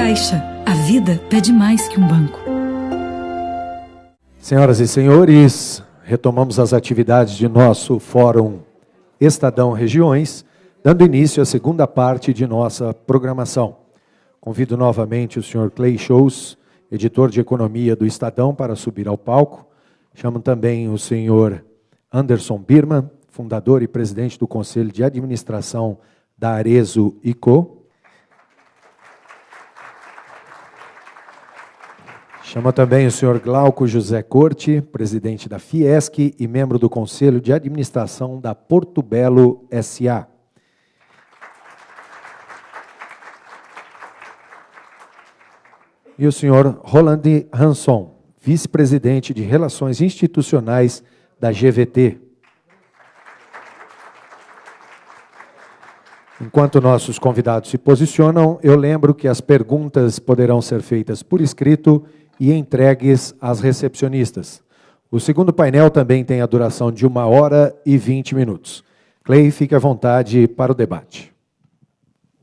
Caixa. A vida pede mais que um banco. Senhoras e senhores, retomamos as atividades de nosso Fórum Estadão Regiões, dando início à segunda parte de nossa programação. Convido novamente o senhor Clay Shows, editor de Economia do Estadão, para subir ao palco. Chamo também o senhor Anderson Birman, fundador e presidente do Conselho de Administração da Arezzo & Co. Chamo também o senhor Glauco José Corte, presidente da Fiesc e membro do Conselho de Administração da Porto Belo S.A. E o senhor Roland Hanson, vice-presidente de Relações Institucionais da GVT. Enquanto nossos convidados se posicionam, eu lembro que as perguntas poderão ser feitas por escrito e entregues às recepcionistas. O segundo painel também tem a duração de 1h20. Clay, fique à vontade para o debate.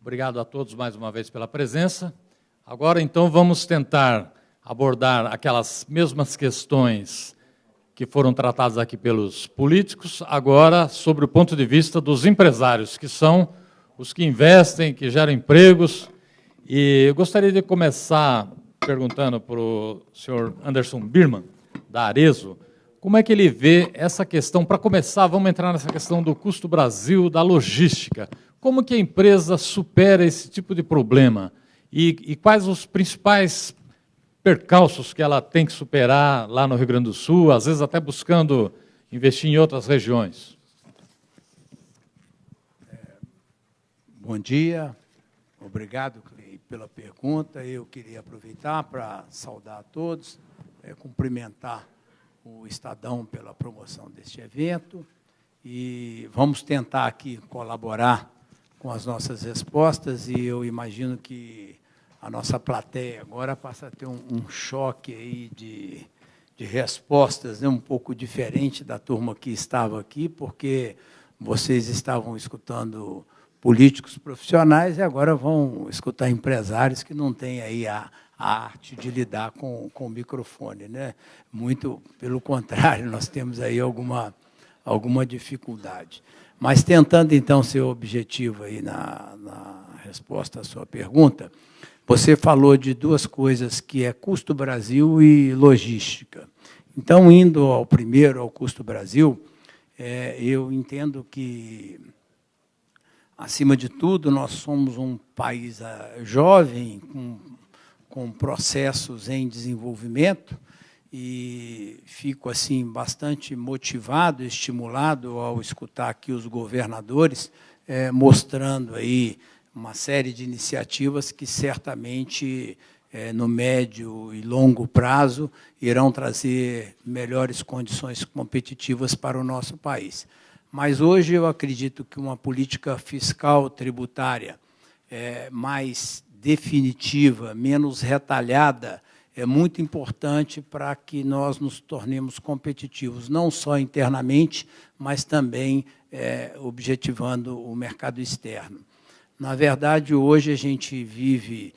Obrigado a todos mais uma vez pela presença. Agora, então, vamos tentar abordar aquelas mesmas questões que foram tratadas aqui pelos políticos, agora sobre o ponto de vista dos empresários, que são os que investem, que geram empregos. E eu gostaria de começar perguntando para o senhor Anderson Birman, da Arezzo, como é que ele vê essa questão. Para começar, vamos entrar nessa questão do custo Brasil, da logística. Como que a empresa supera esse tipo de problema? E quais os principais percalços que ela tem que superar lá no Rio Grande do Sul, às vezes até buscando investir em outras regiões? Bom dia, obrigado, Clay, pela pergunta. Eu queria aproveitar para saudar a todos, cumprimentar o Estadão pela promoção deste evento e vamos tentar aqui colaborar com as nossas respostas e eu imagino que a nossa plateia agora passa a ter um choque aí de respostas, né, um pouco diferente da turma que estava aqui, porque vocês estavam escutando políticos profissionais e agora vão escutar empresários que não têm aí a arte de lidar com o microfone, né? Muito pelo contrário, nós temos aí alguma dificuldade. Mas tentando, então, ser objetivo aí na resposta à sua pergunta, você falou de duas coisas, que é custo Brasil e logística. Então, indo ao primeiro, ao custo Brasil, eu entendo que, acima de tudo, nós somos um país jovem, com processos em desenvolvimento, e fico assim bastante motivado, estimulado ao escutar aqui os governadores mostrando aí uma série de iniciativas que certamente no médio e longo prazo irão trazer melhores condições competitivas para o nosso país. Mas hoje eu acredito que uma política fiscal tributária mais definitiva, menos retalhada, é muito importante para que nós nos tornemos competitivos, não só internamente, mas também objetivando o mercado externo. Na verdade, hoje a gente vive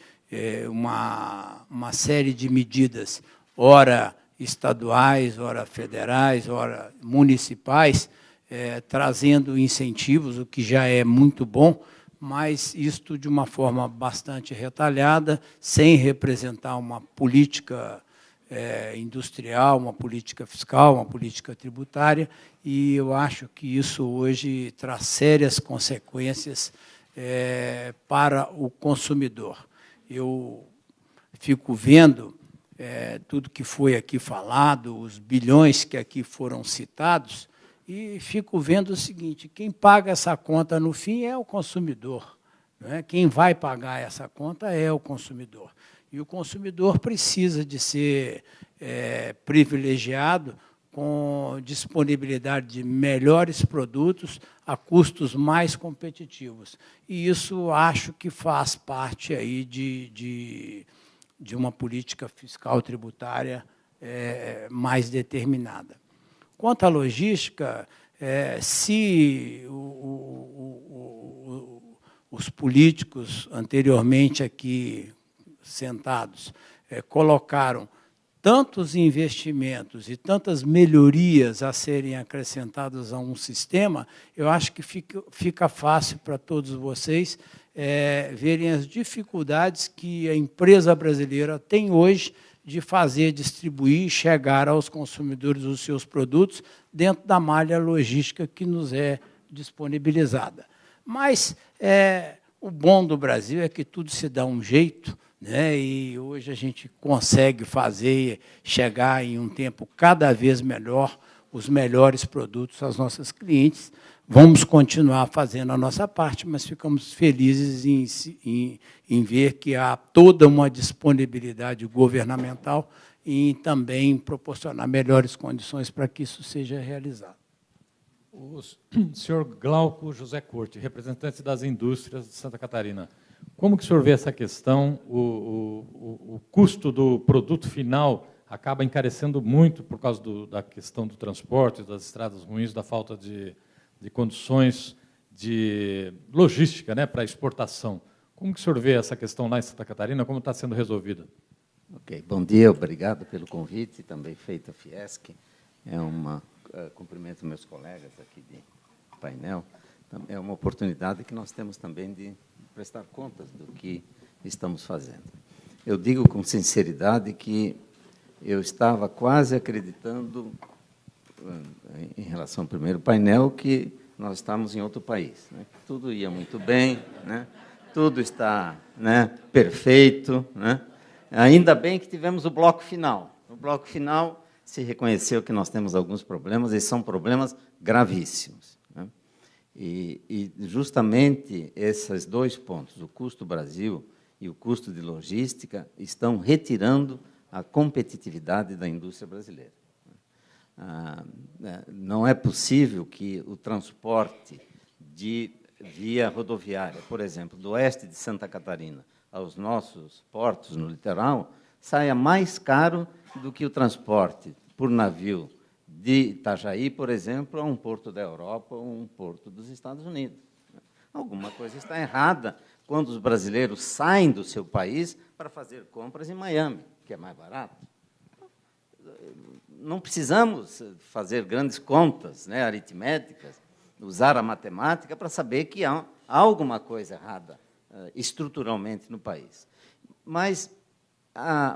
uma série de medidas, ora estaduais, ora federais, ora municipais, trazendo incentivos, o que já é muito bom, mas isto de uma forma bastante retalhada, sem representar uma política industrial, uma política fiscal, uma política tributária, e eu acho que isso hoje traz sérias consequências para o consumidor. Eu fico vendo tudo que foi aqui falado, os bilhões que aqui foram citados, e fico vendo o seguinte: quem paga essa conta no fim é o consumidor, não é? Quem vai pagar essa conta é o consumidor. E o consumidor precisa de ser privilegiado com disponibilidade de melhores produtos a custos mais competitivos. E isso acho que faz parte aí de uma política fiscal tributária mais determinada. Quanto à logística, se os políticos anteriormente aqui sentados colocaram tantos investimentos e tantas melhorias a serem acrescentadas a um sistema, eu acho que fica fácil para todos vocês verem as dificuldades que a empresa brasileira tem hoje de fazer, distribuir e chegar aos consumidores os seus produtos dentro da malha logística que nos é disponibilizada. Mas o bom do Brasil é que tudo se dá um jeito, né? E hoje a gente consegue fazer, chegar em um tempo cada vez melhor, os melhores produtos aos nossos clientes. Vamos continuar fazendo a nossa parte, mas ficamos felizes em ver que há toda uma disponibilidade governamental e também proporcionar melhores condições para que isso seja realizado. O senhor Glauco José Corte, representante das indústrias de Santa Catarina. Como que o senhor vê essa questão? O custo do produto final acaba encarecendo muito por causa da questão do transporte, das estradas ruins, da falta de condições de logística, né, para exportação. Como que o senhor vê essa questão lá em Santa Catarina? Como está sendo resolvida? Ok, bom dia, obrigado pelo convite, também feito a Fiesc. Cumprimento meus colegas aqui de painel. É uma oportunidade que nós temos também de prestar contas do que estamos fazendo. Eu digo com sinceridade que eu estava quase acreditando, em relação ao primeiro painel, que nós estávamos em outro país, né? Tudo ia muito bem, né? Tudo está, né, perfeito, né? Ainda bem que tivemos o bloco final. No bloco final se reconheceu que nós temos alguns problemas, e são problemas gravíssimos, né? E justamente esses dois pontos, o custo Brasil e o custo de logística, estão retirando a competitividade da indústria brasileira. Não é possível que o transporte via rodoviária, por exemplo, do oeste de Santa Catarina aos nossos portos no litoral, saia mais caro do que o transporte por navio de Itajaí, por exemplo, a um porto da Europa ou um porto dos Estados Unidos. Alguma coisa está errada quando os brasileiros saem do seu país para fazer compras em Miami, que é mais barato. Não precisamos fazer grandes contas, né, aritméticas, usar a matemática para saber que há alguma coisa errada estruturalmente no país. Mas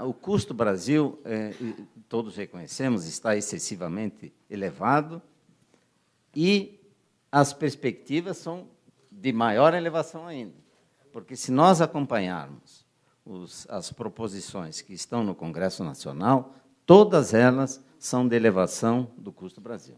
o custo Brasil, todos reconhecemos, está excessivamente elevado e as perspectivas são de maior elevação ainda. Porque, se nós acompanharmos as proposições que estão no Congresso Nacional, todas elas são de elevação do custo Brasil.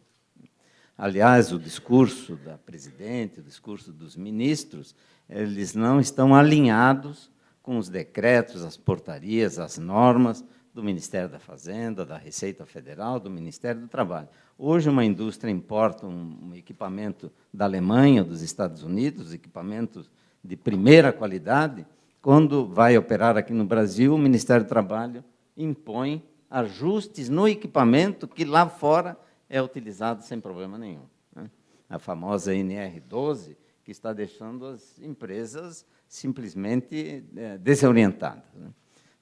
Aliás, o discurso da presidente, o discurso dos ministros, eles não estão alinhados com os decretos, as portarias, as normas do Ministério da Fazenda, da Receita Federal, do Ministério do Trabalho. Hoje, uma indústria importa um equipamento da Alemanha, dos Estados Unidos, equipamentos de primeira qualidade. Quando vai operar aqui no Brasil, o Ministério do Trabalho impõe ajustes no equipamento que lá fora é utilizado sem problema nenhum, né? A famosa NR12, que está deixando as empresas simplesmente desorientadas, né?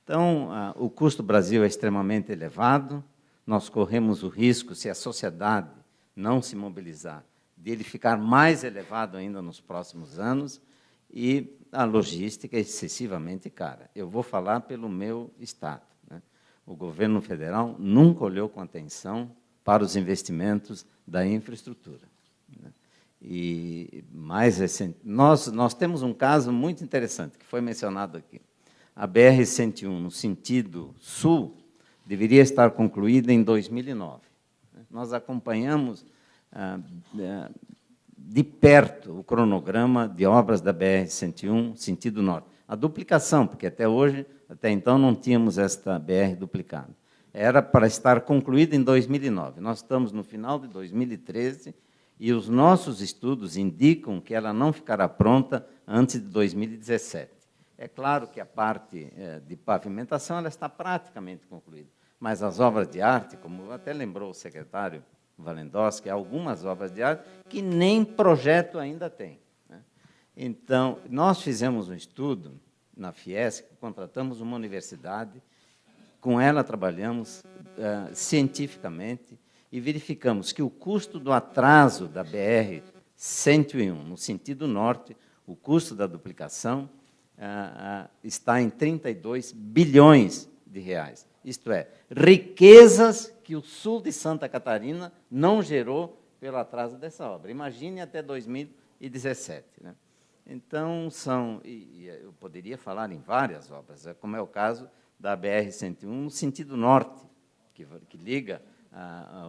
Então, o custo Brasil é extremamente elevado, nós corremos o risco, se a sociedade não se mobilizar, de ele ficar mais elevado ainda nos próximos anos, e a logística é excessivamente cara. Eu vou falar pelo meu estado, né? O governo federal nunca olhou com atenção para os investimentos da infraestrutura, né? E, mais recente, nós temos um caso muito interessante, que foi mencionado aqui. A BR-101, no sentido sul, deveria estar concluída em 2009. Nós acompanhamos de perto o cronograma de obras da BR-101, sentido norte. A duplicação, porque até então, não tínhamos esta BR duplicada. Era para estar concluída em 2009. Nós estamos no final de 2013 e os nossos estudos indicam que ela não ficará pronta antes de 2017. É claro que a parte de pavimentação ela está praticamente concluída, mas as obras de arte, como até lembrou o secretário Valendowski, há algumas obras de arte que nem projeto ainda tem, né? Então, nós fizemos um estudo na Fiesc, contratamos uma universidade, com ela trabalhamos cientificamente e verificamos que o custo do atraso da BR-101, no sentido norte, o custo da duplicação está em 32 bilhões de reais. Isto é, riquezas que o sul de Santa Catarina não gerou pelo atraso dessa obra. Imagine até 2017. Né? Então, eu poderia falar em várias obras, como é o caso da BR-101, no sentido norte, que liga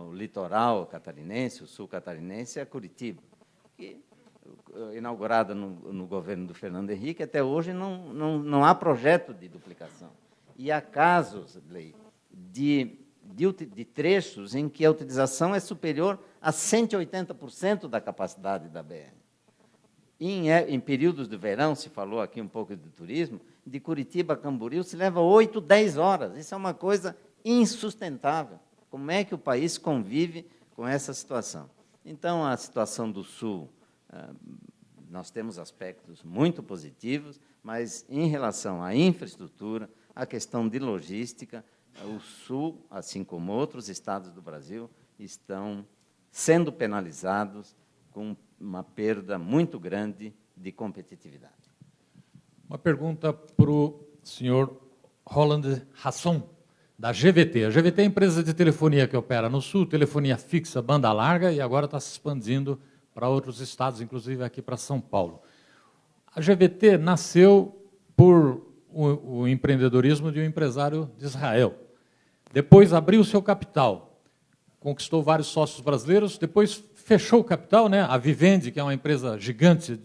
o litoral catarinense, o sul catarinense, a Curitiba, que, inaugurada no governo do Fernando Henrique, até hoje não há projeto de duplicação. E há casos, Lei, de trechos em que a utilização é superior a 180% da capacidade da BR. Em períodos de verão, se falou aqui um pouco de turismo, de Curitiba a Camboriú se leva 8, 10 horas. Isso é uma coisa insustentável. Como é que o país convive com essa situação? Então, a situação do Sul, nós temos aspectos muito positivos, mas, em relação à infraestrutura, a questão de logística, o Sul, assim como outros estados do Brasil, estão sendo penalizados com uma perda muito grande de competitividade. Uma pergunta para o senhor Roland Hasson, da GVT. A GVT é a empresa de telefonia que opera no Sul, telefonia fixa, banda larga, e agora está se expandindo para outros estados, inclusive aqui para São Paulo. A GVT nasceu por o empreendedorismo de um empresário de Israel. Depois abriu o seu capital, conquistou vários sócios brasileiros, depois fechou o capital, né? A Vivendi, que é uma empresa gigante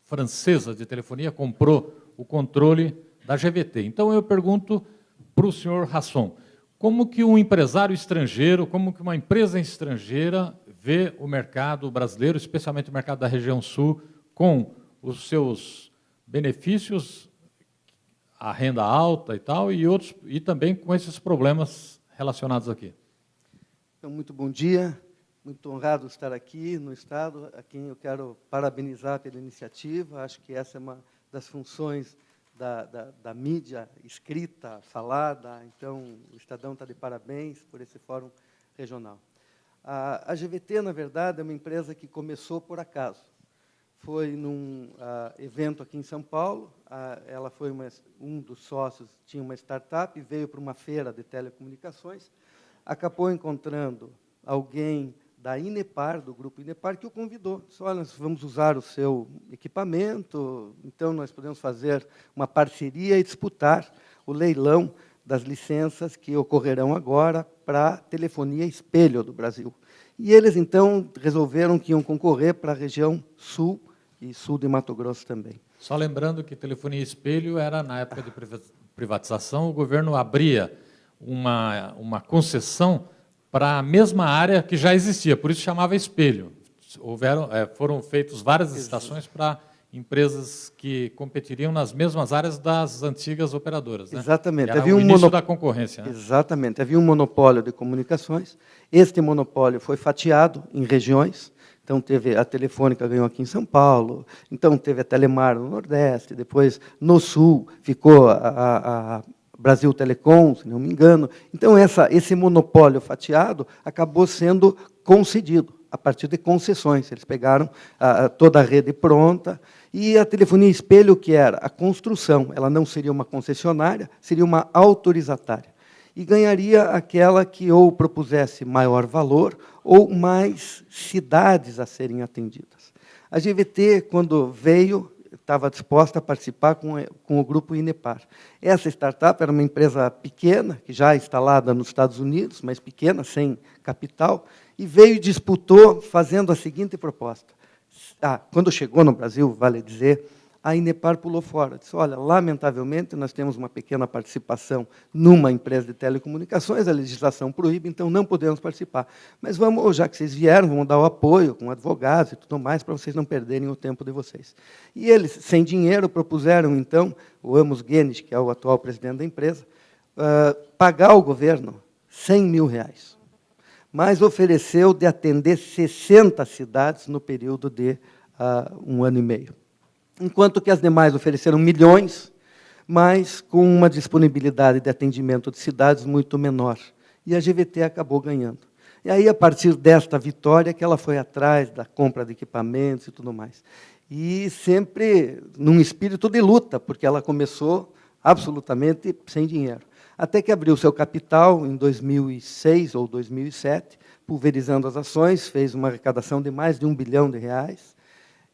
francesa de telefonia, comprou o controle da GVT. Então, eu pergunto para o senhor Hasson, como que um empresário estrangeiro, como que uma empresa estrangeira vê o mercado brasileiro, especialmente o mercado da região sul, com os seus benefícios, a renda alta e tal, e também com esses problemas relacionados aqui? Então, muito bom dia. Muito honrado estar aqui no Estado, a quem eu quero parabenizar pela iniciativa. Acho que essa é uma das funções da mídia escrita, falada. Então, o Estadão está de parabéns por esse fórum regional. A GVT, na verdade, é uma empresa que começou por acaso. Foi num evento aqui em São Paulo, ela foi um dos sócios, tinha uma startup, veio para uma feira de telecomunicações, acabou encontrando alguém da Inepar, do grupo Inepar, que o convidou. Disse, olha, nós vamos usar o seu equipamento, então nós podemos fazer uma parceria e disputar o leilão das licenças que ocorrerão agora para telefonia espelho do Brasil. E eles, então, resolveram que iam concorrer para a região sul e sul de Mato Grosso também. Só lembrando que telefonia espelho era, na época de privatização, o governo abria uma concessão para a mesma área que já existia, por isso chamava espelho. Foram feitas várias licitações para empresas que competiriam nas mesmas áreas das antigas operadoras. Né? Exatamente. Era o início da concorrência. Né? Exatamente. Havia um monopólio de comunicações. Este monopólio foi fatiado em regiões. Então, teve a Telefônica ganhou aqui em São Paulo, então teve a Telemar no Nordeste, depois no Sul ficou a Brasil Telecom, se não me engano. Então, esse monopólio fatiado acabou sendo concedido a partir de concessões. Eles pegaram toda a rede pronta e a telefonia espelho, que era a construção, ela não seria uma concessionária, seria uma autorizatária. E ganharia aquela que ou propusesse maior valor ou mais cidades a serem atendidas. A GVT, quando veio, estava disposta a participar com o grupo Inepar. Essa startup era uma empresa pequena, que já instalada nos Estados Unidos, mas pequena, sem capital, e veio e disputou fazendo a seguinte proposta. Quando chegou no Brasil, vale dizer, a Inepar pulou fora. Disse, olha, lamentavelmente, nós temos uma pequena participação numa empresa de telecomunicações, a legislação proíbe, então não podemos participar. Mas vamos, já que vocês vieram, vamos dar o apoio com advogados e tudo mais, para vocês não perderem o tempo de vocês. E eles, sem dinheiro, propuseram, então, o Amos Guedes, que é o atual presidente da empresa, pagar ao governo R$100 mil, mas ofereceu de atender 60 cidades no período de 1 ano e meio. Enquanto que as demais ofereceram milhões, mas com uma disponibilidade de atendimento de cidades muito menor. E a GVT acabou ganhando. E aí, a partir desta vitória, que ela foi atrás da compra de equipamentos e tudo mais. E sempre num espírito de luta, porque ela começou absolutamente sem dinheiro. Até que abriu seu capital em 2006 ou 2007, pulverizando as ações, fez uma arrecadação de mais de R$1 bilhão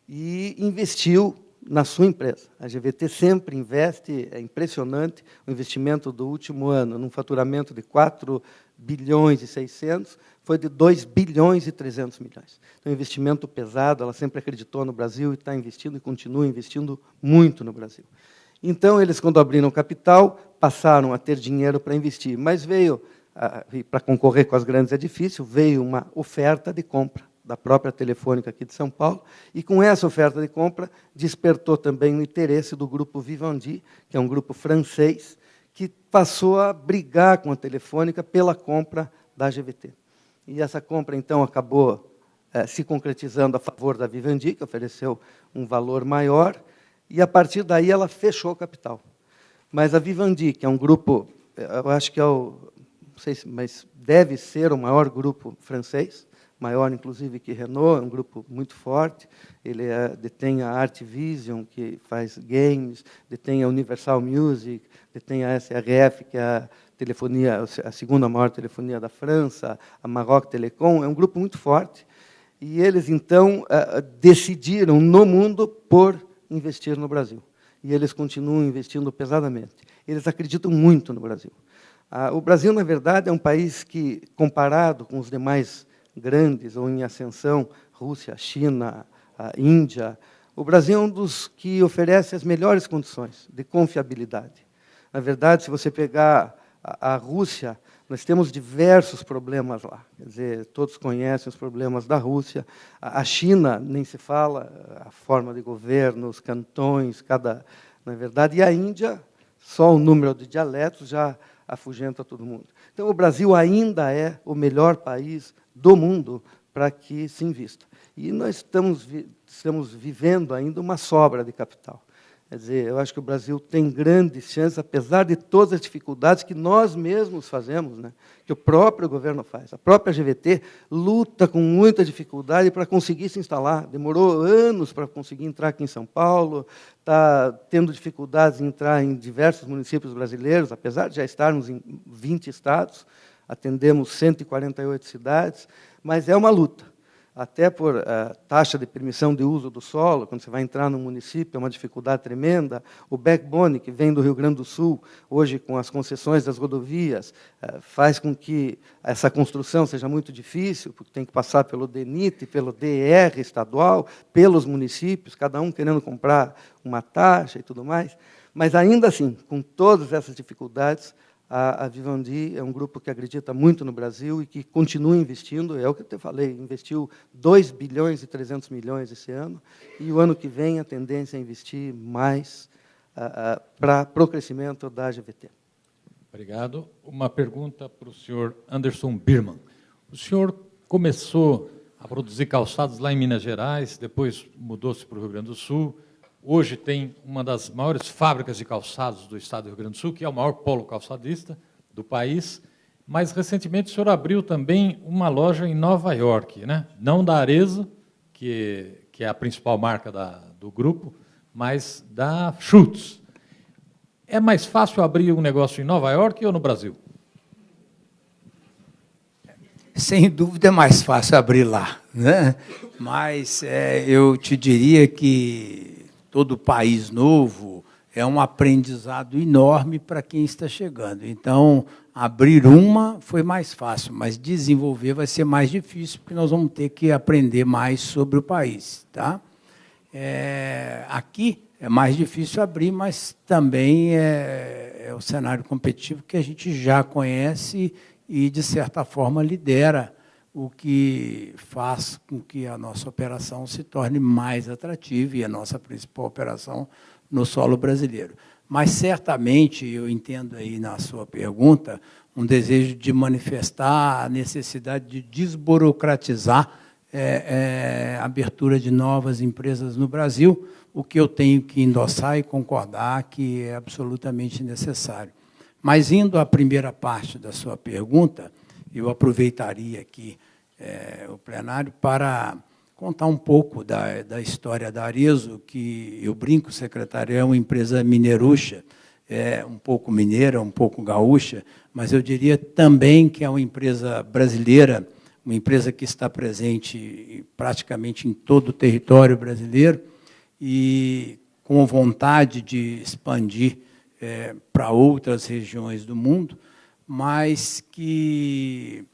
e investiu na sua empresa. A GVT sempre investe, é impressionante, o investimento do último ano, num faturamento de 4 bilhões e 600, foi de 2 bilhões e 300 milhões. Então, investimento pesado, ela sempre acreditou no Brasil e está investindo e continua investindo muito no Brasil. Então, eles, quando abriram capital, passaram a ter dinheiro para investir, mas veio, para concorrer com as grandes é difícil, veio uma oferta de compra da própria Telefônica aqui de São Paulo, e com essa oferta de compra despertou também o interesse do grupo Vivendi, que é um grupo francês, que passou a brigar com a Telefônica pela compra da GVT. E essa compra, então, acabou se concretizando a favor da Vivendi, que ofereceu um valor maior, e, a partir daí, ela fechou o capital. Mas a Vivendi, que é um grupo, eu acho que não sei se, mas deve ser o maior grupo francês, maior, inclusive, que Renault, é um grupo muito forte. Ele detém a Artivision, que faz games, detém a Universal Music, detém a SRF, que é a segunda maior telefonia da França, a Maroc Telecom. É um grupo muito forte. E eles, então, decidiram, no mundo, por investir no Brasil. E eles continuam investindo pesadamente. Eles acreditam muito no Brasil. O Brasil, na verdade, é um país que, comparado com os demais grandes ou em ascensão, Rússia, China, a Índia, o Brasil é um dos que oferece as melhores condições de confiabilidade. Na verdade, se você pegar a Rússia, nós temos diversos problemas lá. Quer dizer, todos conhecem os problemas da Rússia. A China, nem se fala, a forma de governo, os cantões, na verdade, e a Índia, só o número de dialetos já afugenta todo mundo. Então, o Brasil ainda é o melhor país do mundo para que se invista. E nós estamos vivendo ainda uma sobra de capital. Quer dizer, eu acho que o Brasil tem grandes chances, apesar de todas as dificuldades que nós mesmos fazemos, né, que o próprio governo faz. A própria GVT luta com muita dificuldade para conseguir se instalar. Demorou anos para conseguir entrar aqui em São Paulo, está tendo dificuldades em entrar em diversos municípios brasileiros, apesar de já estarmos em 20 estados, atendemos 148 cidades, mas é uma luta. Até por taxa de permissão de uso do solo, quando você vai entrar no município, é uma dificuldade tremenda. O backbone, que vem do Rio Grande do Sul, hoje, com as concessões das rodovias, faz com que essa construção seja muito difícil, porque tem que passar pelo DENIT, pelo DR estadual, pelos municípios, cada um querendo comprar uma taxa e tudo mais. Mas, ainda assim, com todas essas dificuldades, a Vivendi é um grupo que acredita muito no Brasil e que continua investindo, é o que eu te falei, investiu 2 bilhões e 300 milhões esse ano, e o ano que vem a tendência é investir mais para o crescimento da GVT. Obrigado. Uma pergunta para o senhor Anderson Birman. O senhor começou a produzir calçados lá em Minas Gerais, depois mudou-se para o Rio Grande do Sul. Hoje tem uma das maiores fábricas de calçados do estado do Rio Grande do Sul, que é o maior polo calçadista do país. Mas, recentemente, o senhor abriu também uma loja em Nova York, né? Não da Arezzo, que é a principal marca do grupo, mas da Schutz. É mais fácil abrir um negócio em Nova York ou no Brasil? Sem dúvida é mais fácil abrir lá, né? Mas eu te diria que todo país novo é um aprendizado enorme para quem está chegando. Então, abrir uma foi mais fácil, mas desenvolver vai ser mais difícil, porque nós vamos ter que aprender mais sobre o país. Tá? Aqui é mais difícil abrir, mas também é o cenário competitivo que a gente já conhece e, de certa forma, lidera, o que faz com que a nossa operação se torne mais atrativa e a nossa principal operação no solo brasileiro. Mas, certamente, eu entendo aí na sua pergunta um desejo de manifestar a necessidade de desburocratizar a abertura de novas empresas no Brasil, o que eu tenho que endossar e concordar que é absolutamente necessário. Mas, indo à primeira parte da sua pergunta, eu aproveitaria aqui o plenário para contar um pouco da história da Arezzo, que eu brinco, secretário, é uma empresa minerucha, um pouco mineira, um pouco gaúcha, mas eu diria também que é uma empresa brasileira, uma empresa que está presente praticamente em todo o território brasileiro e com vontade de expandir para outras regiões do mundo, mas que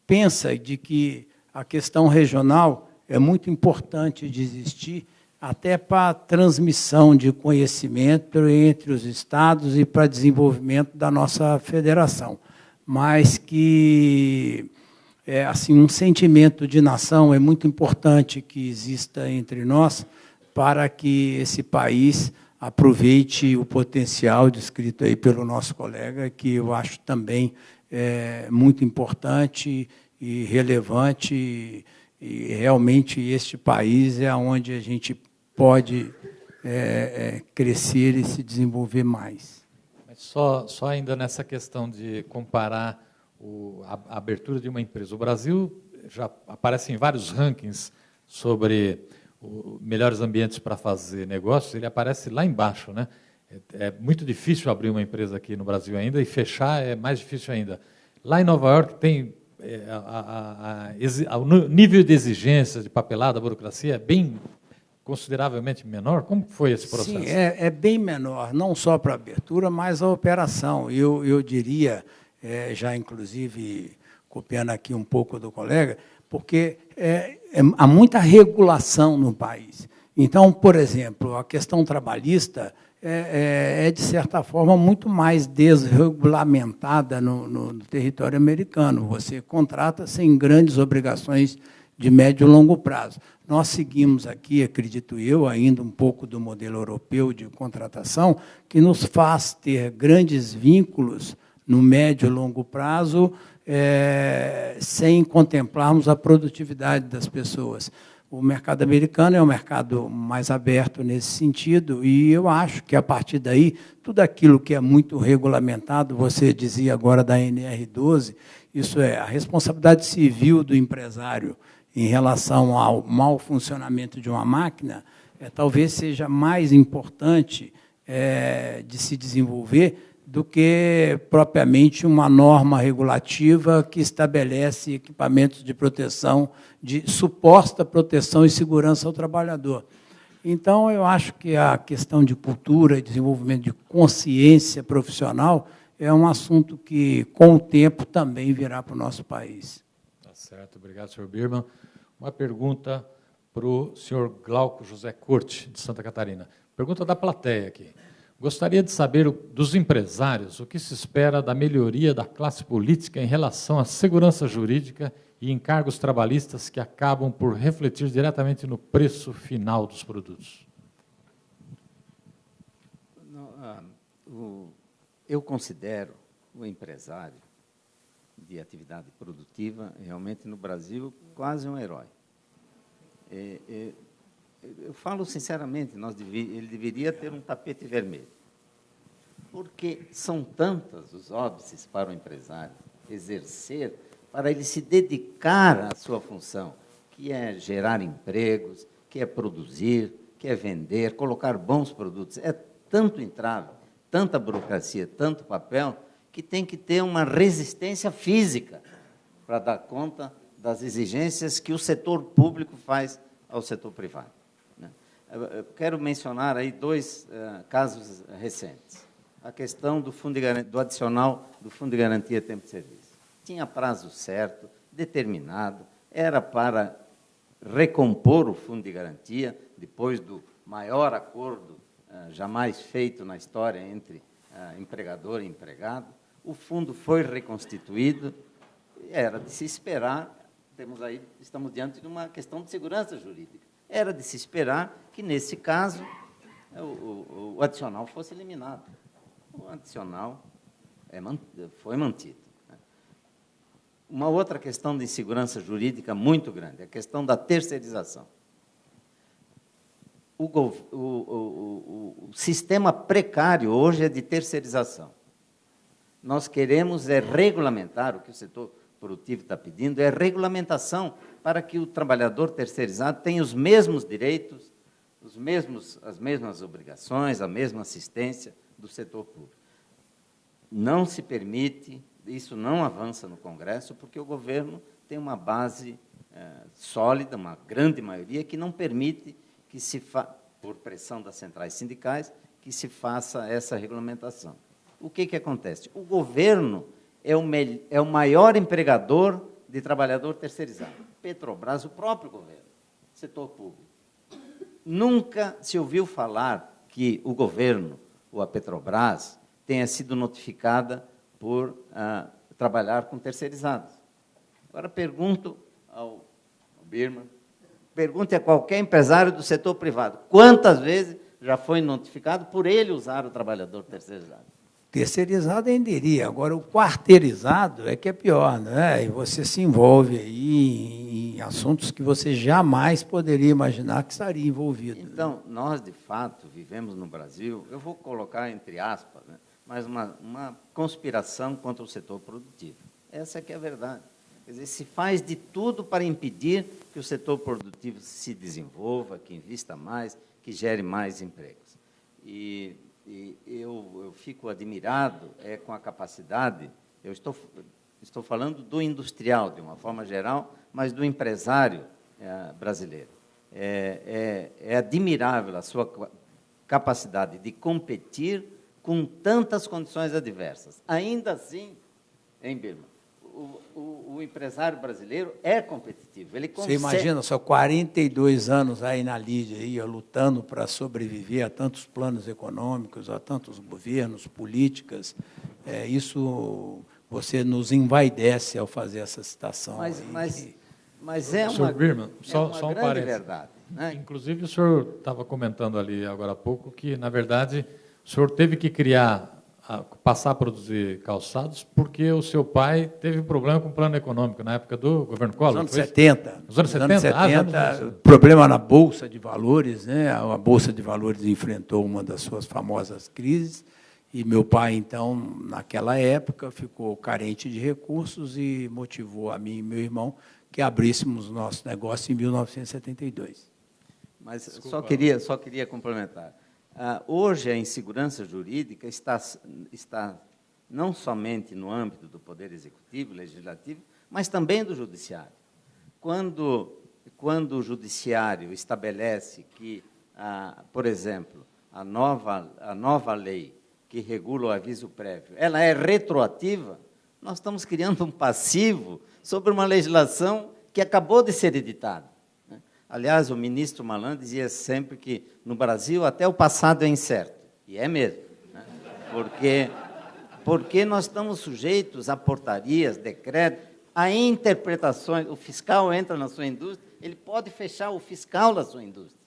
pensa de que a questão regional é muito importante de existir até para a transmissão de conhecimento entre os estados e para desenvolvimento da nossa federação, mas que assim, um sentimento de nação é muito importante que exista entre nós para que esse país aproveite o potencial descrito aí pelo nosso colega, que eu acho também muito importante e relevante, e realmente este país é onde a gente pode crescer e se desenvolver mais. Mas só ainda nessa questão de comparar a abertura de uma empresa. O Brasil já aparece em vários rankings sobre melhores ambientes para fazer negócios, ele aparece lá embaixo, né? É muito difícil abrir uma empresa aqui no Brasil ainda, e fechar é mais difícil ainda. Lá em Nova York tem o nível de exigência, de papelada, burocracia é bem consideravelmente menor. Como foi esse processo? Sim, é bem menor, não só para a abertura, mas a operação. Eu diria, já inclusive copiando aqui um pouco do colega, porque há muita regulação no país. Então, por exemplo, a questão trabalhista de certa forma, muito mais desregulamentada no território americano. Você contrata sem grandes obrigações de médio e longo prazo. Nós seguimos aqui, acredito eu, ainda um pouco do modelo europeu de contratação, que nos faz ter grandes vínculos no médio e longo prazo, sem contemplarmos a produtividade das pessoas. O mercado americano é um mercado mais aberto nesse sentido, e eu acho que, a partir daí, tudo aquilo que é muito regulamentado, você dizia agora da NR12, isso é a responsabilidade civil do empresário em relação ao mau funcionamento de uma máquina, talvez seja mais importante de se desenvolver do que propriamente uma norma regulativa que estabelece equipamentos de proteção, de suposta proteção e segurança ao trabalhador. Então, eu acho que a questão de cultura e desenvolvimento de consciência profissional é um assunto que, com o tempo, também virá para o nosso país. Tá certo, obrigado, senhor Birman. Uma pergunta para o senhor Glauco José Curti, de Santa Catarina. Pergunta da plateia aqui. Gostaria de saber dos empresários o que se espera da melhoria da classe política em relação à segurança jurídica e encargos trabalhistas que acabam por refletir diretamente no preço final dos produtos. Eu considero o empresário de atividade produtiva, realmente, no Brasil, quase um herói. Eu falo sinceramente, ele deveria ter um tapete vermelho, porque são tantas os óbices para o empresário exercer, para ele se dedicar à sua função, que é gerar empregos, que é produzir, que é vender, colocar bons produtos. É tanto entrave, tanta burocracia, tanto papel, que tem que ter uma resistência física para dar conta das exigências que o setor público faz ao setor privado. Eu quero mencionar aí dois casos recentes. A questão do adicional do Fundo de Garantia Tempo de Serviço. Tinha prazo certo, determinado, era para recompor o Fundo de Garantia, depois do maior acordo jamais feito na história entre empregador e empregado. O fundo foi reconstituído, era de se esperar, estamos diante de uma questão de segurança jurídica. Era de se esperar que, nesse caso, o adicional fosse eliminado. O adicional foi mantido. Uma outra questão de insegurança jurídica muito grande, a questão da terceirização. o sistema precário hoje é de terceirização. Nós queremos regulamentar, o que o setor produtivo está pedindo, é regulamentação para que o trabalhador terceirizado tenha os mesmos direitos, as mesmas obrigações, a mesma assistência do setor público. Não se permite, isso não avança no Congresso, porque o governo tem uma base sólida, uma grande maioria, que não permite que por pressão das centrais sindicais, que se faça essa regulamentação. O que acontece? O governo é o maior empregador de trabalhador terceirizado. Petrobras, o próprio governo, setor público. Nunca se ouviu falar que o governo, ou a Petrobras, tenha sido notificada por trabalhar com terceirizados. Agora pergunto ao Birman, pergunte a qualquer empresário do setor privado, quantas vezes já foi notificado por ele usar o trabalhador terceirizado? Terceirizado ainda iria, agora o quarteirizado é que é pior, né? E você se envolve aí em assuntos que você jamais poderia imaginar que estaria envolvido. Então, nós, de fato, vivemos no Brasil, eu vou colocar entre aspas, né, mas uma conspiração contra o setor produtivo. Essa é que é a verdade. Quer dizer, se faz de tudo para impedir que o setor produtivo se desenvolva, que invista mais, que gere mais empregos. E eu fico admirado com a capacidade, eu estou falando do industrial, de uma forma geral, mas do empresário brasileiro. É admirável a sua capacidade de competir com tantas condições adversas. Ainda assim, em Birman, o empresário brasileiro é competitivo. Ele consegue... Você imagina, só 42 anos aí na Lídia, lutando para sobreviver a tantos planos econômicos, a tantos governos, políticas. Isso você nos envaidece ao fazer essa citação. Mas é uma, Birman, só um grande verdade. Né? Inclusive, o senhor estava comentando ali agora há pouco que, na verdade, o senhor teve que passar a produzir calçados porque o seu pai teve problema com o plano econômico na época do governo Collor. Nos anos 70. Nos anos 70? Problema na Bolsa de Valores, né? A Bolsa de Valores enfrentou uma das suas famosas crises, e meu pai, então, naquela época, ficou carente de recursos e motivou a mim e meu irmão que abríssemos o nosso negócio em 1972. Mas só queria complementar. Hoje, a insegurança jurídica está não somente no âmbito do Poder Executivo, Legislativo, mas também do Judiciário. Quando o Judiciário estabelece que, por exemplo, a nova lei que regula o aviso prévio, ela é retroativa, nós estamos criando um passivo sobre uma legislação que acabou de ser editada. Aliás, o ministro Malan dizia sempre que, no Brasil, até o passado é incerto. E é mesmo. Né? Porque nós estamos sujeitos a portarias, decretos, a interpretações. O fiscal entra na sua indústria, ele pode fechar o fiscal da sua indústria.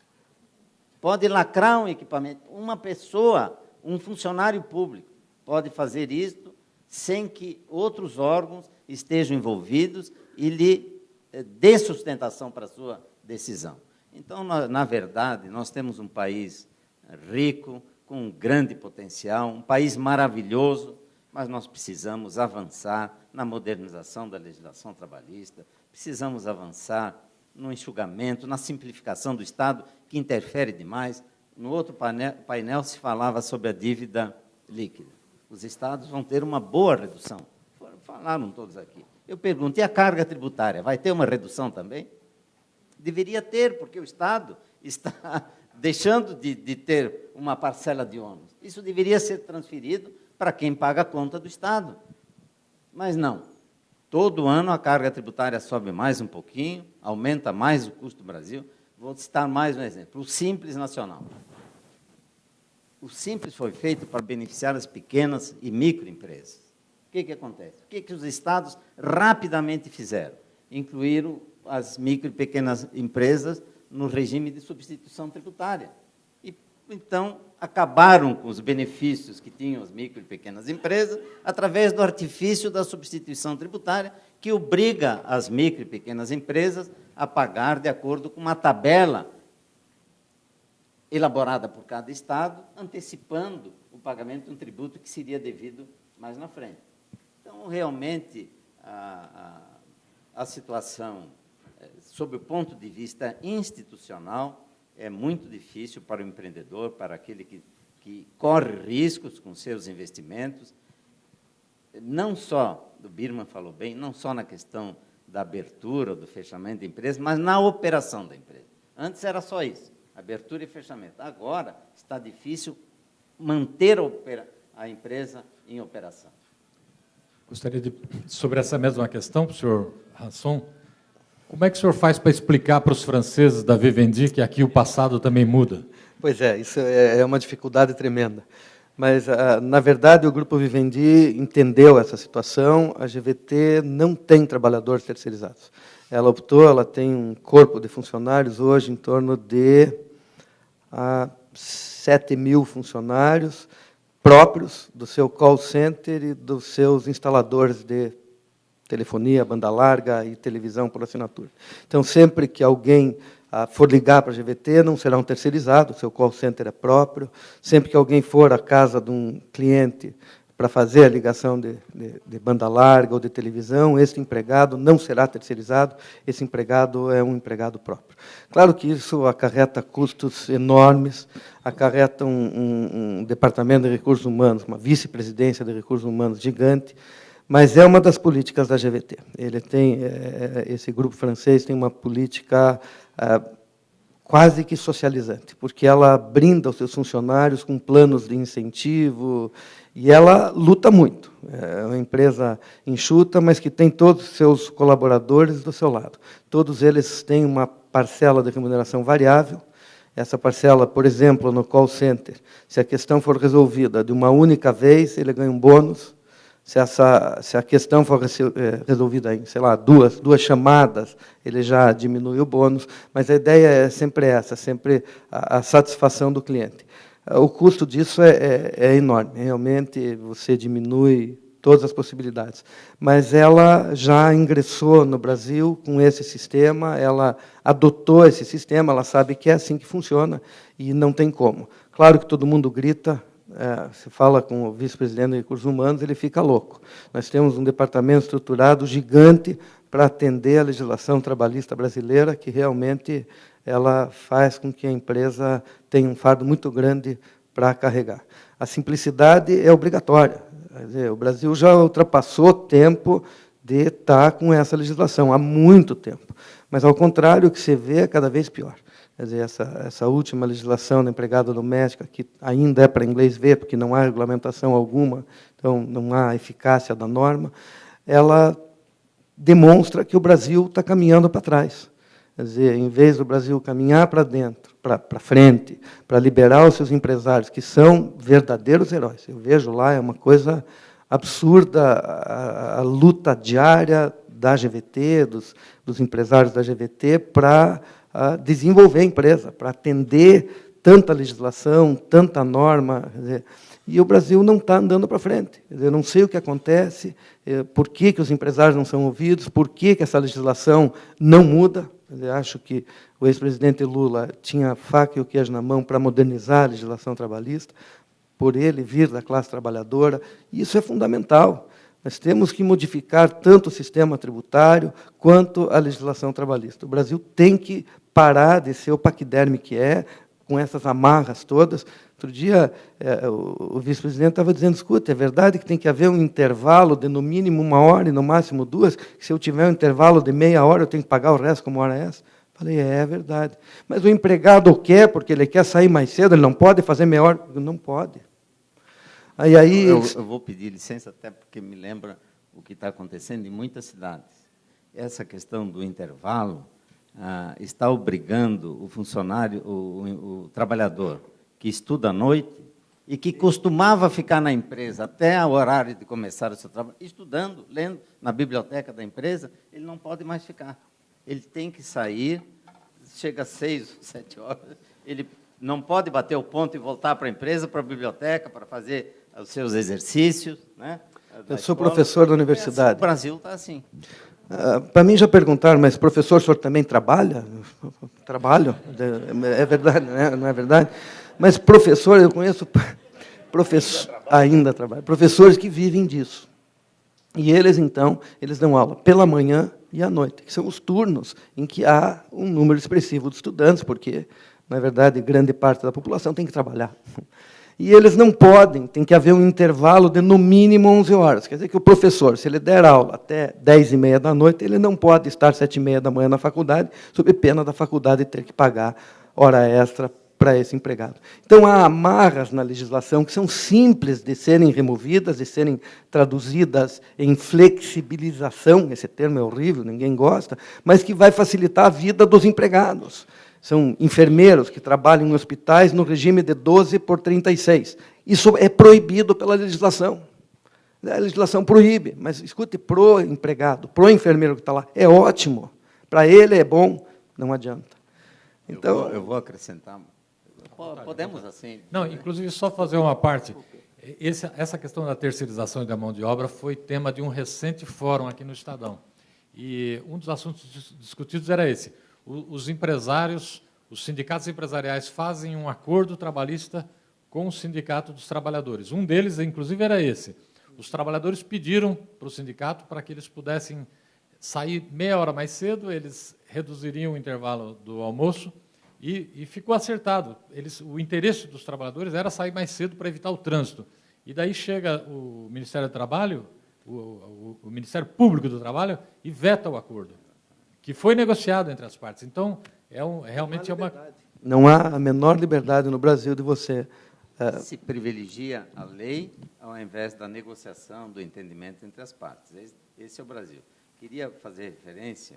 Pode lacrar um equipamento. Uma pessoa, um funcionário público, pode fazer isto sem que outros órgãos estejam envolvidos e lhe dê sustentação para a sua decisão. Então, na verdade, nós temos um país rico, com um grande potencial, um país maravilhoso, mas nós precisamos avançar na modernização da legislação trabalhista, precisamos avançar no enxugamento, na simplificação do Estado, que interfere demais. No outro painel se falava sobre a dívida líquida. Os Estados vão ter uma boa redução. Falaram todos aqui. Eu pergunto, e a carga tributária? Vai ter uma redução também? Deveria ter, porque o Estado está deixando de ter uma parcela de ônus. Isso deveria ser transferido para quem paga a conta do Estado. Mas não. Todo ano a carga tributária sobe mais um pouquinho, aumenta mais o custo do Brasil. Vou citar mais um exemplo. O Simples Nacional. O Simples foi feito para beneficiar as pequenas e microempresas. O que acontece? O que os Estados rapidamente fizeram? Incluíram as micro e pequenas empresas no regime de substituição tributária. E, então, acabaram com os benefícios que tinham as micro e pequenas empresas através do artifício da substituição tributária, que obriga as micro e pequenas empresas a pagar de acordo com uma tabela elaborada por cada Estado, antecipando o pagamento de um tributo que seria devido mais na frente. Então, realmente, a situação, sob o ponto de vista institucional, é muito difícil para o empreendedor, para aquele que corre riscos com seus investimentos, não só, o Birman falou bem, não só na questão da abertura ou do fechamento da empresa, mas na operação da empresa. Antes era só isso, abertura e fechamento. Agora está difícil manter a empresa em operação. Gostaria de, sobre essa mesma questão, senhor Rasson, como é que o senhor faz para explicar para os franceses da Vivendi que aqui o passado também muda? Pois é, isso é uma dificuldade tremenda. Mas, na verdade, o Grupo Vivendi entendeu essa situação. A GVT não tem trabalhadores terceirizados. Ela tem um corpo de funcionários hoje em torno de 7.000 funcionários próprios do seu call center e dos seus instaladores de telefonia, banda larga e televisão por assinatura. Então, sempre que alguém for ligar para a GVT, não será um terceirizado, o seu call center é próprio. Sempre que alguém for à casa de um cliente para fazer a ligação de banda larga ou de televisão, esse empregado não será terceirizado, esse empregado é um empregado próprio. Claro que isso acarreta custos enormes, acarreta um departamento de recursos humanos, uma vice-presidência de recursos humanos gigante, mas é uma das políticas da GVT. Esse grupo francês tem uma política quase que socializante, porque ela brinda os seus funcionários com planos de incentivo e ela luta muito. É uma empresa enxuta, mas que tem todos os seus colaboradores do seu lado. Todos eles têm uma parcela de remuneração variável. Essa parcela, por exemplo, no call center, se a questão for resolvida de uma única vez, ele ganha um bônus. Se a questão for resolvida em, sei lá, duas chamadas, ele já diminui o bônus, mas a ideia é sempre essa, sempre a satisfação do cliente. O custo disso é enorme, realmente você diminui todas as possibilidades. Mas ela já ingressou no Brasil com esse sistema, ela adotou esse sistema, ela sabe que é assim que funciona e não tem como. Claro que todo mundo grita. Se fala com o vice-presidente de recursos humanos, ele fica louco. Nós temos um departamento estruturado gigante para atender a legislação trabalhista brasileira, que realmente ela faz com que a empresa tenha um fardo muito grande para carregar. A simplicidade é obrigatória. Quer dizer, o Brasil já ultrapassou o tempo de estar com essa legislação, há muito tempo. Mas, ao contrário, o que se vê é cada vez pior. Quer dizer, essa última legislação da empregada doméstica, que ainda é para inglês ver, porque não há regulamentação alguma, então não há eficácia da norma, ela demonstra que o Brasil está caminhando para trás. Quer dizer, em vez do Brasil caminhar para dentro, para frente, para liberar os seus empresários, que são verdadeiros heróis. Eu vejo lá, é uma coisa absurda a luta diária da GVT, dos empresários da GVT, para desenvolver a empresa, para atender tanta legislação, tanta norma. Quer dizer, e o Brasil não está andando para frente. Quer dizer, eu não sei o que acontece, por que os empresários não são ouvidos, por que essa legislação não muda. Quer dizer, acho que o ex-presidente Lula tinha a faca e o queijo na mão para modernizar a legislação trabalhista, por ele vir da classe trabalhadora, e isso é fundamental. Nós temos que modificar tanto o sistema tributário quanto a legislação trabalhista. O Brasil tem que parar de ser o paquiderme que é, com essas amarras todas. Outro dia, o vice-presidente estava dizendo, escuta, é verdade que tem que haver um intervalo de, no mínimo, 1 hora e, no máximo, 2, que se eu tiver um intervalo de meia hora, eu tenho que pagar o resto como hora extra. Falei, é verdade. Mas o empregado quer, porque ele quer sair mais cedo, ele não pode fazer meia hora? Não pode. Aí eu vou pedir licença, até porque me lembra o que está acontecendo em muitas cidades. Essa questão do intervalo está obrigando o funcionário, o trabalhador que estuda à noite e que costumava ficar na empresa até o horário de começar o seu trabalho, estudando, lendo na biblioteca da empresa, ele não pode mais ficar. Ele tem que sair, chega às 6, 7 horas, ele não pode bater o ponto e voltar para a empresa, para a biblioteca, para fazer os seus exercícios. Né, eu sou professor da universidade. O Brasil está assim. Para mim já perguntaram, mas professor, o senhor também trabalha? Trabalho, é verdade, não é verdade? Mas professor, eu conheço ainda trabalho, professores que vivem disso. E eles, então, eles dão aula pela manhã e à noite, que são os turnos em que há um número expressivo de estudantes, porque, na verdade, grande parte da população tem que trabalhar. E eles não podem, tem que haver um intervalo de, no mínimo, 11 horas. Quer dizer que o professor, se ele der aula até 10h30 da noite, ele não pode estar 7h30 da manhã na faculdade, sob pena da faculdade ter que pagar hora extra para esse empregado. Então, há amarras na legislação que são simples de serem removidas, de serem traduzidas em flexibilização, esse termo é horrível, ninguém gosta, mas que vai facilitar a vida dos empregados. São enfermeiros que trabalham em hospitais no regime de 12/36. Isso é proibido pela legislação. A legislação proíbe, mas, escute, pro empregado, pro enfermeiro que está lá, é ótimo. Para ele é bom, não adianta. Então, eu vou acrescentar. Podemos assim? Não, inclusive, só fazer uma parte. Essa questão da terceirização e da mão de obra foi tema de um recente fórum aqui no Estadão. E um dos assuntos discutidos era esse. Os empresários, os sindicatos empresariais fazem um acordo trabalhista com o Sindicato dos Trabalhadores. Um deles, inclusive, era esse. Os trabalhadores pediram para o sindicato para que eles pudessem sair meia hora mais cedo, eles reduziriam o intervalo do almoço e ficou acertado. O interesse dos trabalhadores era sair mais cedo para evitar o trânsito. E daí chega o Ministério do Trabalho, o Ministério Público do Trabalho, e veta o acordo, que foi negociado entre as partes. Então, realmente é uma... Não há a menor liberdade no Brasil de você... Se privilegia a lei ao invés da negociação, do entendimento entre as partes. Esse é o Brasil. Queria fazer referência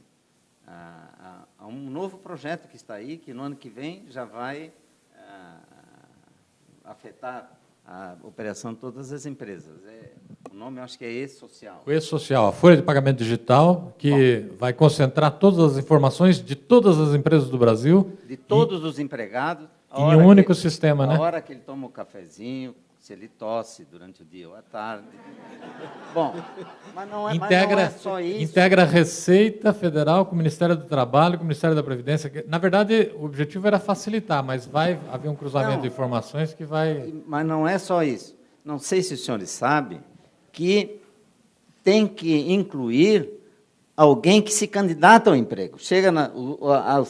a um novo projeto que está aí, que no ano que vem já vai afetar a operação de todas as empresas. O nome, eu acho que é E-Social. O E-Social, a folha de pagamento digital, que vai concentrar todas as informações de todas as empresas do Brasil. De todos os empregados. Em um único sistema, né? A hora que ele toma o cafezinho, se ele tosse durante o dia ou à tarde. Bom, mas não é só isso. Integra a Receita Federal com o Ministério do Trabalho, com o Ministério da Previdência. Na verdade, o objetivo era facilitar, mas vai haver um cruzamento de informações que vai... Mas não é só isso. Não sei se os senhores sabem que tem que incluir alguém que se candidata ao emprego. Chega ao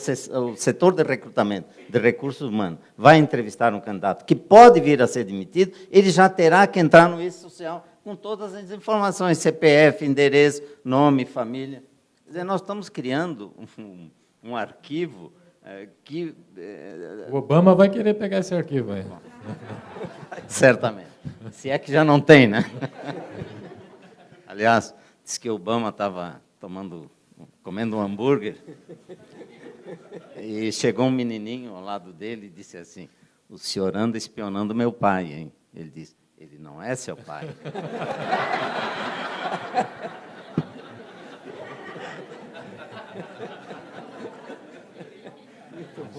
setor de recrutamento, de recursos humanos, vai entrevistar um candidato que pode vir a ser demitido, ele já terá que entrar no E-Social com todas as informações, CPF, endereço, nome, família. Quer dizer, nós estamos criando um arquivo que... O Obama vai querer pegar esse arquivo aí. Certamente. Se é que já não tem, né? Aliás, diz que o Obama estava comendo um hambúrguer, e chegou um menininho ao lado dele e disse assim: o senhor anda espionando meu pai, hein? Ele disse: ele não é seu pai.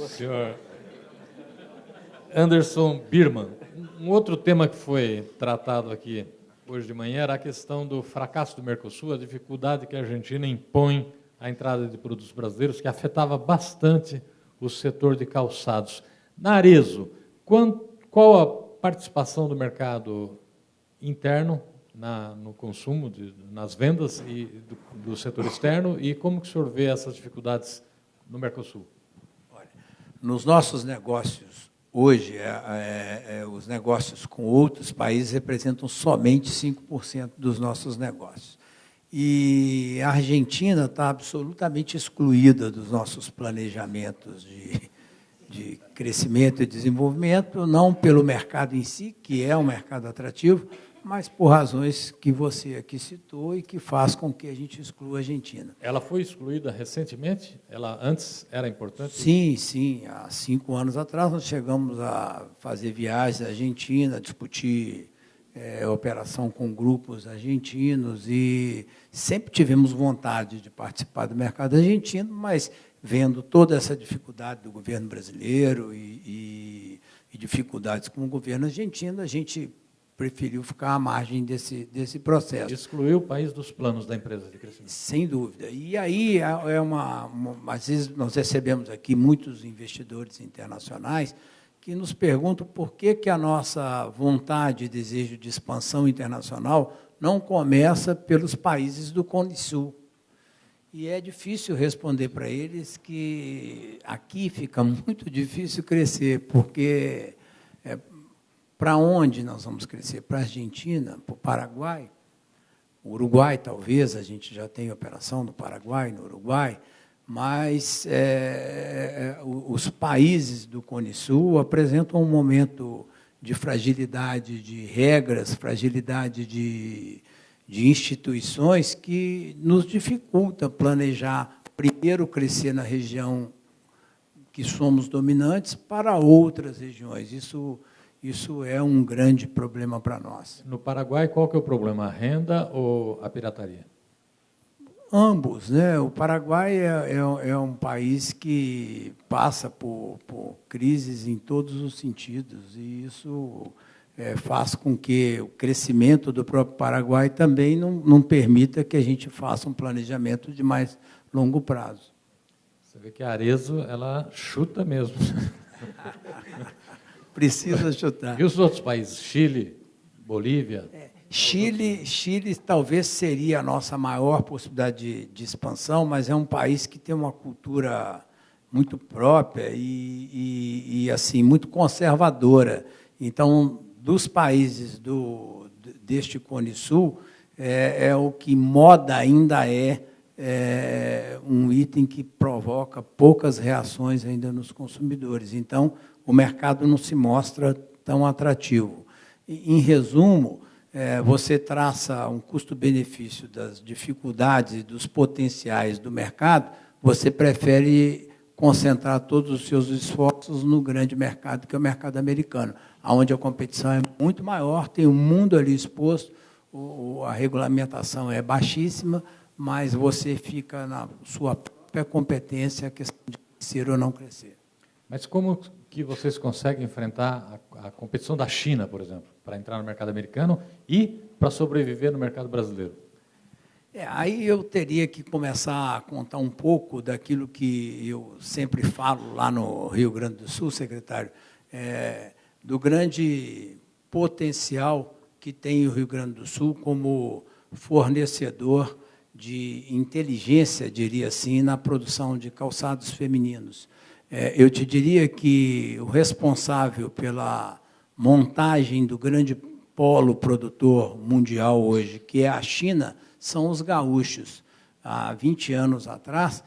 Senhor Anderson Birman, um outro tema que foi tratado aqui hoje de manhã era a questão do fracasso do Mercosul, a dificuldade que a Argentina impõe à entrada de produtos brasileiros, que afetava bastante o setor de calçados. Na Arezzo, qual a participação do mercado interno no consumo, nas vendas e do setor externo, e como que o senhor vê essas dificuldades no Mercosul? Olha, nos nossos negócios, hoje, os negócios com outros países representam somente 5% dos nossos negócios. E a Argentina está absolutamente excluída dos nossos planejamentos de crescimento e desenvolvimento, não pelo mercado em si, que é um mercado atrativo, mas por razões que você aqui citou e que faz com que a gente exclua a Argentina. Ela foi excluída recentemente? Ela antes era importante? Sim, sim. Há 5 anos atrás nós chegamos a fazer viagens à Argentina, discutir operação com grupos argentinos e sempre tivemos vontade de participar do mercado argentino, mas vendo toda essa dificuldade do governo brasileiro e dificuldades com o governo argentino, a gente preferiu ficar à margem desse processo. Excluiu o país dos planos da empresa de crescimento. Sem dúvida. E aí, às vezes, nós recebemos aqui muitos investidores internacionais que nos perguntam por que a nossa vontade e desejo de expansão internacional não começa pelos países do Cone Sul. E é difícil responder para eles que aqui fica muito difícil crescer, porque para onde nós vamos crescer? Para a Argentina, para o Paraguai? O Uruguai, talvez, a gente já tem operação no Paraguai, no Uruguai, mas os países do Cone Sul apresentam um momento de fragilidade de regras, fragilidade de instituições que nos dificulta planejar, primeiro, crescer na região que somos dominantes para outras regiões. Isso é um grande problema para nós. No Paraguai, qual que é o problema? A renda ou a pirataria? Ambos, né? O Paraguai é um país que passa por crises em todos os sentidos, e isso faz com que o crescimento do próprio Paraguai também não permita que a gente faça um planejamento de mais longo prazo. Você vê que a Arezzo, ela chuta mesmo. Precisa chutar. E os outros países? Chile, Bolívia? Chile talvez seria a nossa maior possibilidade de expansão, mas é um país que tem uma cultura muito própria e assim, muito conservadora. Então, dos países deste Cone Sul, o que moda ainda é um item que provoca poucas reações ainda nos consumidores. Então, o mercado não se mostra tão atrativo. Em resumo, você traça um custo-benefício das dificuldades e dos potenciais do mercado, você prefere concentrar todos os seus esforços no grande mercado, que é o mercado americano, onde a competição é muito maior, tem um mundo ali exposto, a regulamentação é baixíssima, mas você fica na sua própria competência, a questão de crescer ou não crescer. Mas como que vocês conseguem enfrentar a competição da China, por exemplo, para entrar no mercado americano e para sobreviver no mercado brasileiro? Aí eu teria que começar a contar um pouco daquilo que eu sempre falo lá no Rio Grande do Sul, secretário, do grande potencial que tem o Rio Grande do Sul como fornecedor de inteligência, diria assim, na produção de calçados femininos. Eu te diria que o responsável pela montagem do grande polo produtor mundial hoje, que é a China, são os gaúchos. Há 20 anos atrás,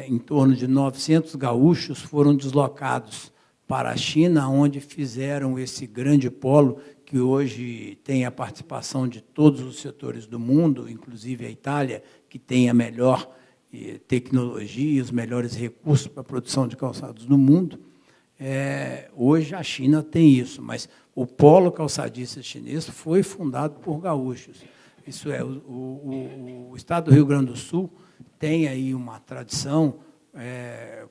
em torno de 900 gaúchos foram deslocados para a China, onde fizeram esse grande polo, que hoje tem a participação de todos os setores do mundo, inclusive a Itália, que tem a melhor tecnologia e os melhores recursos para a produção de calçados no mundo. Hoje a China tem isso, mas o polo calçadista chinês foi fundado por gaúchos. Isso é, o estado do Rio Grande do Sul tem aí uma tradição,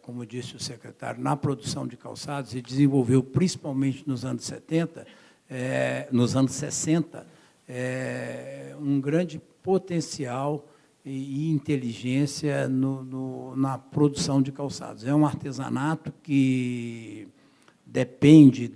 como disse o secretário, na produção de calçados, e desenvolveu principalmente nos anos 70, nos anos 60, um grande potencial e inteligência na produção de calçados. É um artesanato que depende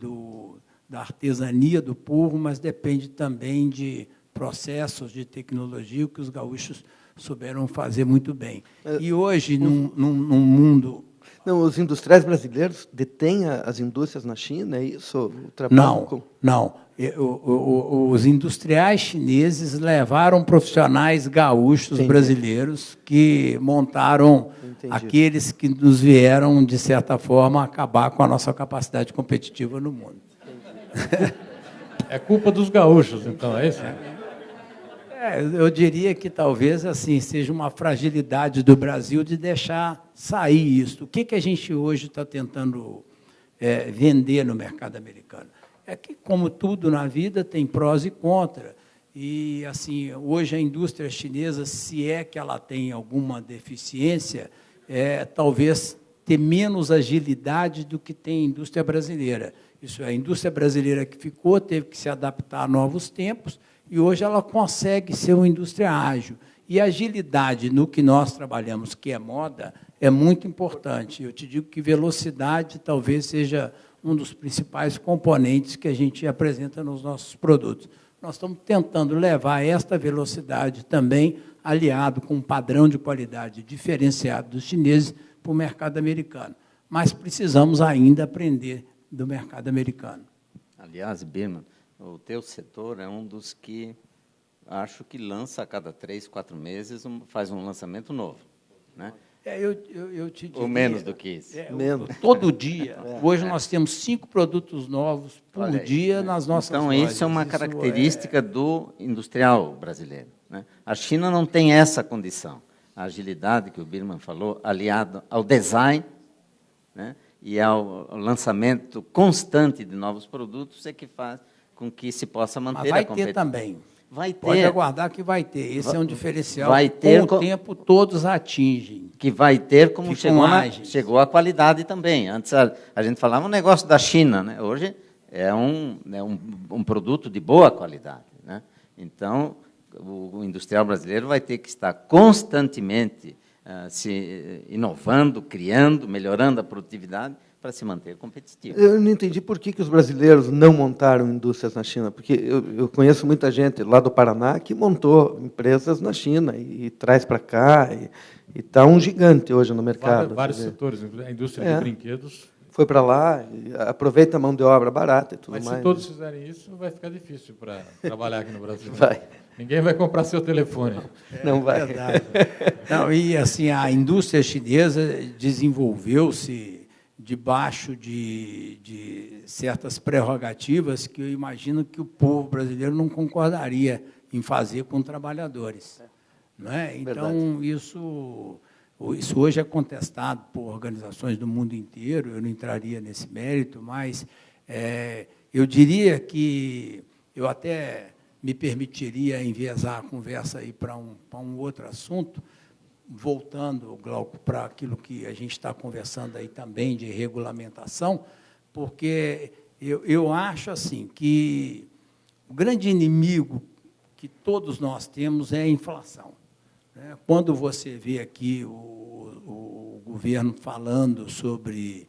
da artesania do povo, mas depende também de processos de tecnologia que os gaúchos souberam fazer muito bem. E hoje, num mundo... Não, os industriais brasileiros detêm as indústrias na China, é isso? Não. Os industriais chineses levaram profissionais gaúchos brasileiros que montaram aqueles que nos vieram, de certa forma, acabar com a nossa capacidade competitiva no mundo. É culpa dos gaúchos, então, é isso? Eu diria que talvez assim seja uma fragilidade do Brasil de deixar sair isso. O que a gente hoje está tentando vender no mercado americano? É que, como tudo na vida, tem prós e contras. E, assim, hoje a indústria chinesa, se é que ela tem alguma deficiência, talvez ter menos agilidade do que tem a indústria brasileira. Isso é, a indústria brasileira que ficou teve que se adaptar a novos tempos e hoje ela consegue ser uma indústria ágil. E a agilidade no que nós trabalhamos, que é moda, é muito importante. Eu te digo que velocidade talvez seja um dos principais componentes que a gente apresenta nos nossos produtos. Nós estamos tentando levar esta velocidade também, aliado com um padrão de qualidade diferenciado dos chineses, para o mercado americano. Mas precisamos ainda aprender do mercado americano. Aliás, Birman, o teu setor é um dos que acho que lança a cada 3, 4 meses, faz um lançamento novo, né? Eu te diria, ou menos do que isso. Menos. Todo dia. Hoje nós temos 5 produtos novos por dia nas nossas lojas. Então, isso é uma característica do industrial brasileiro, né? A China não tem essa condição. A agilidade que o Birman falou, aliado ao design, né, e ao lançamento constante de novos produtos, é que faz com que se possa manter a competitividade. Mas vai ter também. Vai ter. Pode aguardar que vai ter. Esse é um diferencial vai que, ter com o tempo, todos atingem. Que vai ter, como Ficam chegou a qualidade também. Antes a gente falava um negócio da China, né? Hoje é um produto de boa qualidade, né? Então, o industrial brasileiro vai ter que estar constantemente se inovando, criando, melhorando a produtividade para se manter competitivo. Eu não entendi por que os brasileiros não montaram indústrias na China, porque eu conheço muita gente lá do Paraná que montou empresas na China e traz para cá, e está um gigante hoje no mercado. Vários setores, a indústria de brinquedos. Foi para lá, aproveita a mão de obra barata e tudo mais. Mas se todos fizerem isso, vai ficar difícil para trabalhar aqui no Brasil. Vai. Ninguém vai comprar seu telefone. Não vai. Verdade. Não, e assim, a indústria chinesa desenvolveu-se debaixo de certas prerrogativas que eu imagino que o povo brasileiro não concordaria em fazer com trabalhadores. Não é? Então, isso hoje é contestado por organizações do mundo inteiro, eu não entraria nesse mérito, mas eu diria que eu até me permitiria enviesar a conversa aí para um outro assunto, voltando, Glauco, para aquilo que a gente está conversando aí também de regulamentação, porque eu acho assim que o grande inimigo que todos nós temos é a inflação. Quando você vê aqui o governo falando sobre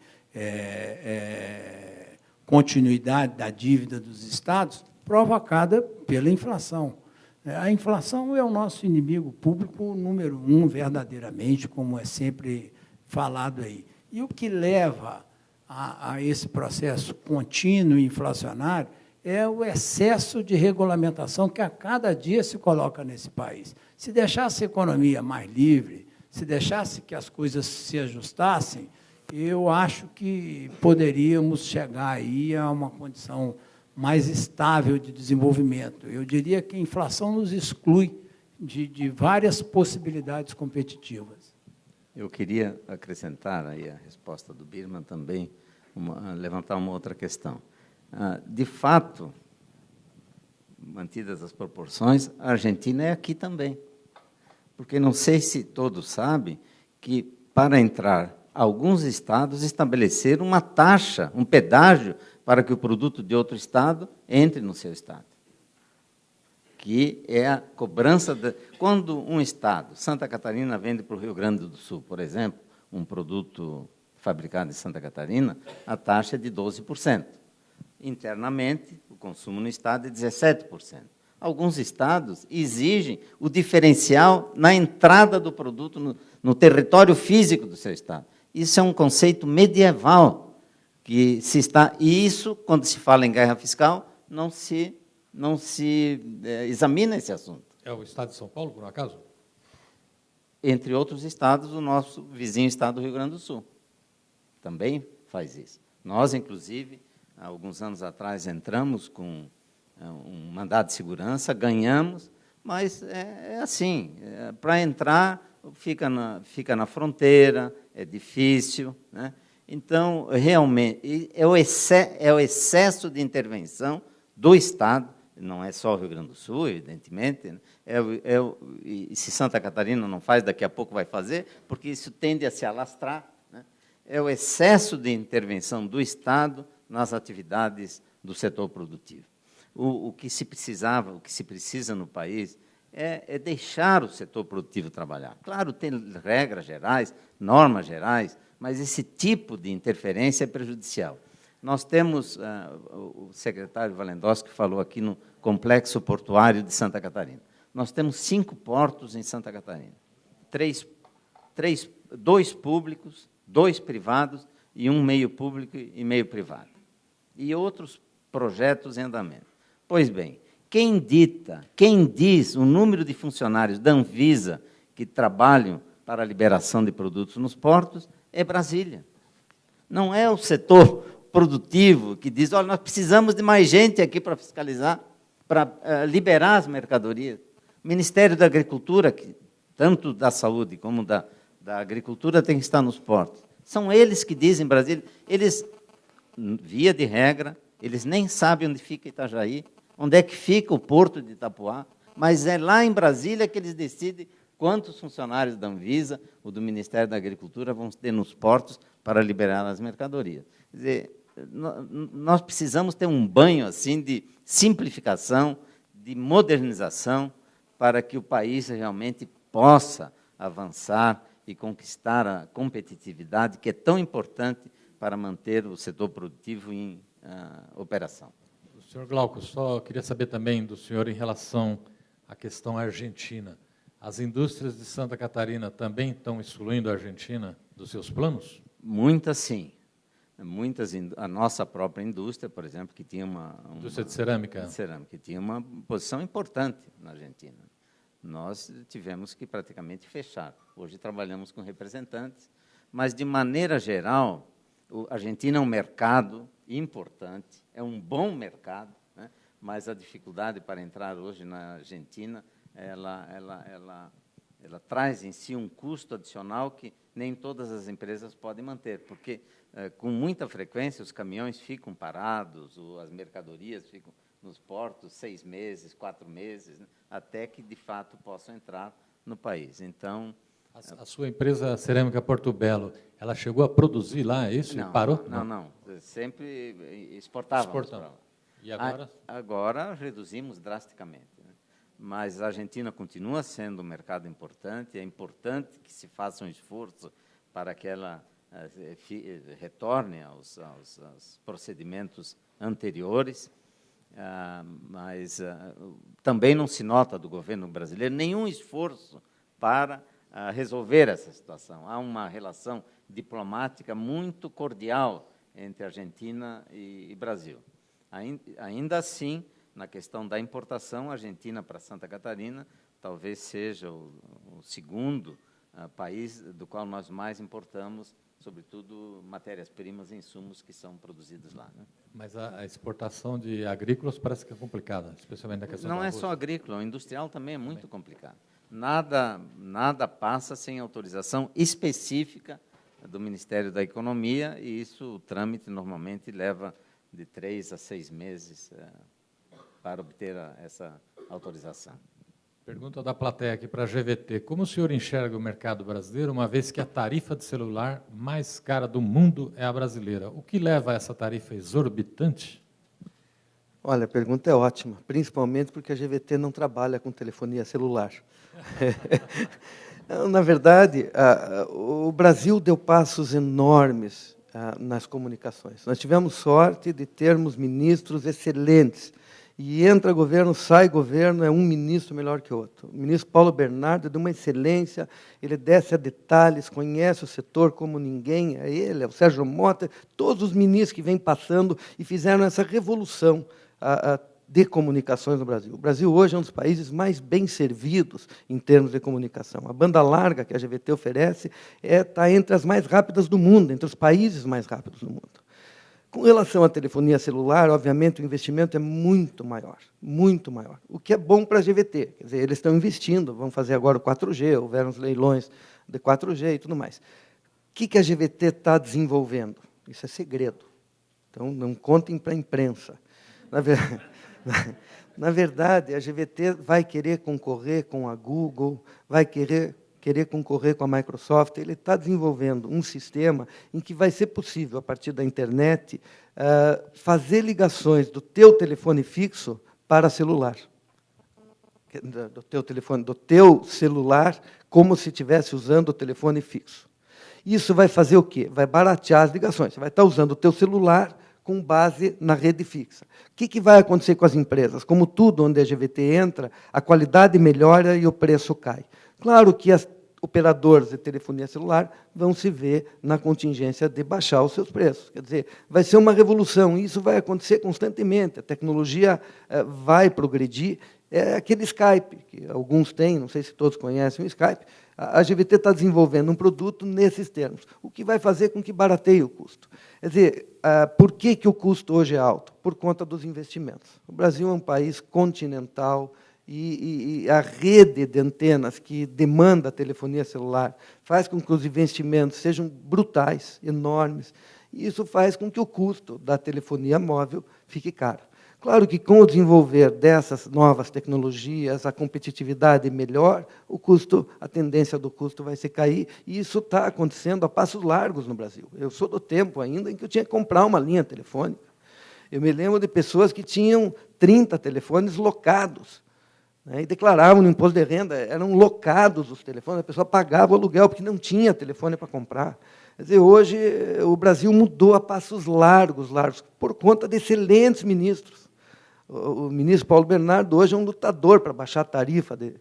continuidade da dívida dos estados, provocada pela inflação. A inflação é o nosso inimigo público número 1, verdadeiramente, como é sempre falado aí. E o que leva a esse processo contínuo e inflacionário é o excesso de regulamentação que a cada dia se coloca nesse país. Se deixasse a economia mais livre, se deixasse que as coisas se ajustassem, eu acho que poderíamos chegar aí a uma condição mais estável de desenvolvimento. Eu diria que a inflação nos exclui de várias possibilidades competitivas. Eu queria acrescentar aí a resposta do Birman também, levantar uma outra questão. De fato, mantidas as proporções, a Argentina é aqui também. Porque não sei se todos sabem que, para entrar, alguns estados estabeleceram uma taxa, um pedágio, para que o produto de outro estado entre no seu estado. Que é a cobrança... Quando um estado, Santa Catarina, vende para o Rio Grande do Sul, por exemplo, um produto fabricado em Santa Catarina, a taxa é de 12%. Internamente, o consumo no estado é 17%. Alguns estados exigem o diferencial na entrada do produto no território físico do seu estado. Isso é um conceito medieval, que se está, e isso, quando se fala em guerra fiscal, não se examina esse assunto. É o estado de São Paulo, por um acaso? Entre outros estados, o nosso vizinho estado do Rio Grande do Sul também faz isso. Nós, inclusive, há alguns anos atrás, entramos com um mandado de segurança, ganhamos, mas é assim, para entrar, fica na fronteira, é difícil, né? Então, realmente, é o excesso de intervenção do Estado, não é só o Rio Grande do Sul, evidentemente, né? E se Santa Catarina não faz, daqui a pouco vai fazer, porque isso tende a se alastrar, né? É o excesso de intervenção do Estado nas atividades do setor produtivo. O que se precisava, o que se precisa no país é deixar o setor produtivo trabalhar. Claro, tem regras gerais, normas gerais, mas esse tipo de interferência é prejudicial. Nós temos, o secretário Walendowski falou aqui no Complexo Portuário de Santa Catarina. Nós temos 5 portos em Santa Catarina. 2 públicos, 2 privados e um meio público e meio privado. E outros projetos em andamento. Pois bem, quem diz o número de funcionários da Anvisa que trabalham para a liberação de produtos nos portos é Brasília. Não é o setor produtivo que diz, olha, nós precisamos de mais gente aqui para fiscalizar, para liberar as mercadorias. O Ministério da Agricultura, que, tanto da saúde como da agricultura, tem que estar nos portos. São eles que dizem, Brasília, eles, via de regra, eles nem sabem onde fica Itajaí, onde é que fica o porto de Itapuá, mas é lá em Brasília que eles decidem quantos funcionários da Anvisa ou do Ministério da Agricultura vão ter nos portos para liberar as mercadorias. Quer dizer, nós precisamos ter um banho assim de simplificação, de modernização, para que o país realmente possa avançar e conquistar a competitividade, que é tão importante para manter o setor produtivo em operação. Senhor Glauco, só queria saber também do senhor em relação à questão argentina. As indústrias de Santa Catarina também estão excluindo a Argentina dos seus planos? Muitas, sim. A nossa própria indústria, por exemplo, que tinha uma indústria de cerâmica. Que tinha uma posição importante na Argentina. Nós tivemos que praticamente fechar. Hoje trabalhamos com representantes, mas, de maneira geral, a Argentina é um mercado importante, é um bom mercado, né? Mas a dificuldade para entrar hoje na Argentina, ela traz em si um custo adicional que nem todas as empresas podem manter, porque, com muita frequência, os caminhões ficam parados, as mercadorias ficam nos portos 6 meses, 4 meses, né? Até que, de fato, possam entrar no país. Então, a sua empresa Cerâmica Porto Belo, ela chegou a produzir lá isso e parou? Não. Sempre exportávamos para lá. E agora? Agora reduzimos drasticamente, né? Mas a Argentina continua sendo um mercado importante, é importante que se faça um esforço para que ela retorne aos procedimentos anteriores, mas também não se nota do governo brasileiro nenhum esforço para resolver essa situação. Há uma relação diplomática muito cordial entre Argentina e Brasil. Ainda assim, na questão da importação, a Argentina para Santa Catarina talvez seja o segundo país do qual nós mais importamos, sobretudo matérias-primas e insumos que são produzidos lá, né? Mas a exportação de agrícolas parece que é complicada, especialmente na questão Não é só agrícola, o industrial também é muito complicado. Nada passa sem autorização específica do Ministério da Economia, e isso, o trâmite, normalmente, leva de 3 a 6 meses para obter essa autorização. Pergunta da plateia aqui para a GVT. Como o senhor enxerga o mercado brasileiro, uma vez que a tarifa de celular mais cara do mundo é a brasileira? O que leva a essa tarifa exorbitante? Olha, a pergunta é ótima, principalmente porque a GVT não trabalha com telefonia celular. Na verdade, o Brasil deu passos enormes nas comunicações. Nós tivemos sorte de termos ministros excelentes. E entra governo, sai governo, é um ministro melhor que o outro. O ministro Paulo Bernardo é de uma excelência, ele desce a detalhes, conhece o setor como ninguém, é ele, é o Sérgio Mota, todos os ministros que vêm passando e fizeram essa revolução de comunicações no Brasil. O Brasil hoje é um dos países mais bem servidos em termos de comunicação. A banda larga que a GVT oferece está entre as mais rápidas do mundo, entre os países mais rápidos do mundo. Com relação à telefonia celular, obviamente, o investimento é muito maior, o que é bom para a GVT. Quer dizer, eles estão investindo, vão fazer agora o 4G, houveram os leilões de 4G e tudo mais. O que a GVT está desenvolvendo? Isso é segredo. Então, não contem para a imprensa. Na verdade, a GVT vai querer concorrer com a Google, vai querer querer concorrer com a Microsoft, ele está desenvolvendo um sistema em que vai ser possível, a partir da internet, fazer ligações do teu telefone fixo para celular. Do teu celular, como se estivesse usando o telefone fixo. Isso vai fazer o quê? Vai baratear as ligações. Você vai estar usando o teu celular com base na rede fixa. O que vai acontecer com as empresas? Como tudo onde a GVT entra, a qualidade melhora e o preço cai. Claro que as operadoras de telefonia celular vão se ver na contingência de baixar os seus preços. Quer dizer, vai ser uma revolução, e isso vai acontecer constantemente. A tecnologia vai progredir. É aquele Skype, que alguns têm, não sei se todos conhecem o Skype. A GVT está desenvolvendo um produto nesses termos, o que vai fazer com que barateie o custo. Quer dizer, por que o custo hoje é alto? Por conta dos investimentos. O Brasil é um país continental, e a rede de antenas que demanda a telefonia celular faz com que os investimentos sejam brutais, enormes, e isso faz com que o custo da telefonia móvel fique caro. Claro que, com o desenvolver dessas novas tecnologias, a competitividade melhor, o custo, a tendência do custo vai se cair, e isso está acontecendo a passos largos no Brasil. Eu sou do tempo ainda em que eu tinha que comprar uma linha telefônica. Eu me lembro de pessoas que tinham 30 telefones locados, né, e declaravam no imposto de renda, eram locados os telefones, a pessoa pagava o aluguel porque não tinha telefone para comprar. Quer dizer, hoje o Brasil mudou a passos largos, por conta de excelentes ministros. O ministro Paulo Bernardo hoje é um lutador para baixar a tarifa de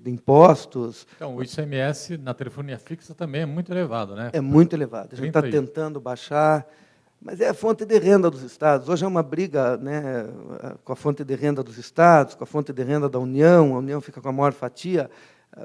impostos. Então, o ICMS na telefonia fixa também é muito elevado, né? É muito elevado. A gente está tentando baixar, mas é a fonte de renda dos estados. Hoje é uma briga, né, com a fonte de renda dos estados, com a fonte de renda da União. A União fica com a maior fatia.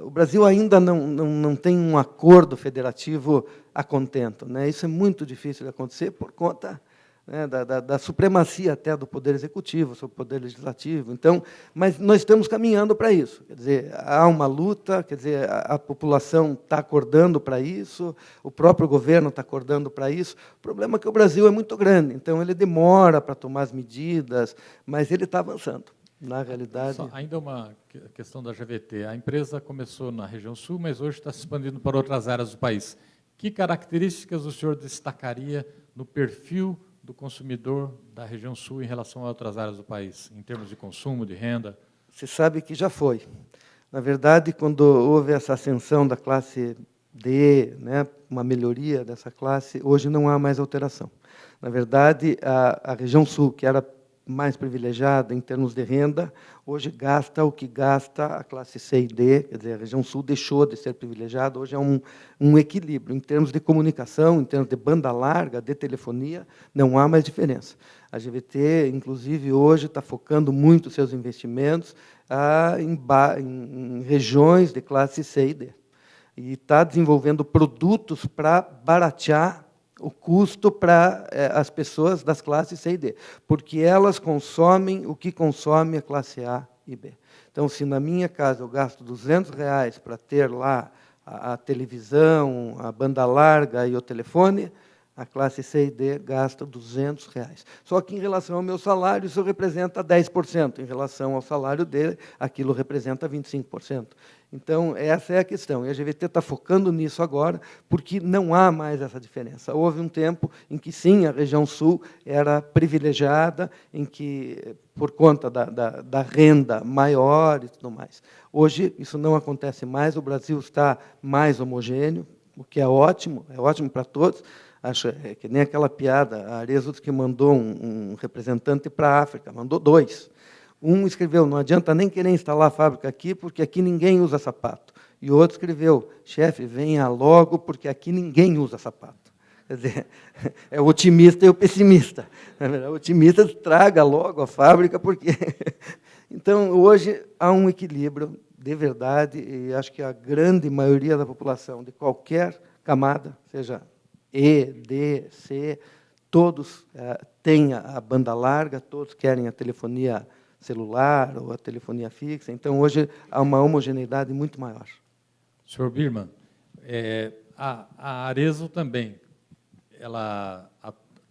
O Brasil ainda não tem um acordo federativo a contento, né? Isso é muito difícil de acontecer por conta, né, da supremacia até do Poder Executivo sobre o Poder Legislativo. Então, mas nós estamos caminhando para isso. Quer dizer, há uma luta, quer dizer, a população está acordando para isso, o próprio governo está acordando para isso. O problema é que o Brasil é muito grande, então ele demora para tomar as medidas, mas ele está avançando. Na realidade... Ainda uma questão da GVT. A empresa começou na região sul, mas hoje está se expandindo para outras áreas do país. Que características o senhor destacaria no perfil do consumidor da região sul em relação a outras áreas do país, em termos de consumo, de renda? Você sabe que já foi. Na verdade, quando houve essa ascensão da classe D, né, uma melhoria dessa classe, hoje não há mais alteração. Na verdade, a região sul, que era mais privilegiada em termos de renda, hoje gasta o que gasta a classe C e D, quer dizer, a região sul deixou de ser privilegiada, hoje é um equilíbrio. Em termos de comunicação, em termos de banda larga, de telefonia, não há mais diferença. A GVT, inclusive, hoje está focando muito seus investimentos em regiões de classe C e D. E está desenvolvendo produtos para baratear o custo para as pessoas das classes C e D, porque elas consomem o que consome a classe A e B. Então, se na minha casa eu gasto R$200 para ter lá a televisão, a banda larga e o telefone, a classe C e D gasta R$200. Só que, em relação ao meu salário, isso representa 10%. Em relação ao salário dele, aquilo representa 25%. Então, essa é a questão. E a GVT está focando nisso agora, porque não há mais essa diferença. Houve um tempo em que, sim, a região sul era privilegiada, em que, por conta da renda maior e tudo mais. Hoje, isso não acontece mais, o Brasil está mais homogêneo, o que é ótimo para todos. Acho que nem aquela piada, a Arezzo que mandou um representante para a África, mandou 2. Um escreveu, não adianta nem querer instalar a fábrica aqui, porque aqui ninguém usa sapato. E o outro escreveu, chefe, venha logo, porque aqui ninguém usa sapato. Quer dizer, é o otimista e o pessimista. O otimista traga logo a fábrica, porque... Então, hoje, há um equilíbrio, de verdade, e acho que a grande maioria da população, de qualquer camada, seja E, D, C, todos têm a banda larga, todos querem a telefonia celular ou a telefonia fixa. Então, hoje, há uma homogeneidade muito maior. Senhor Birman, a Arezzo também ela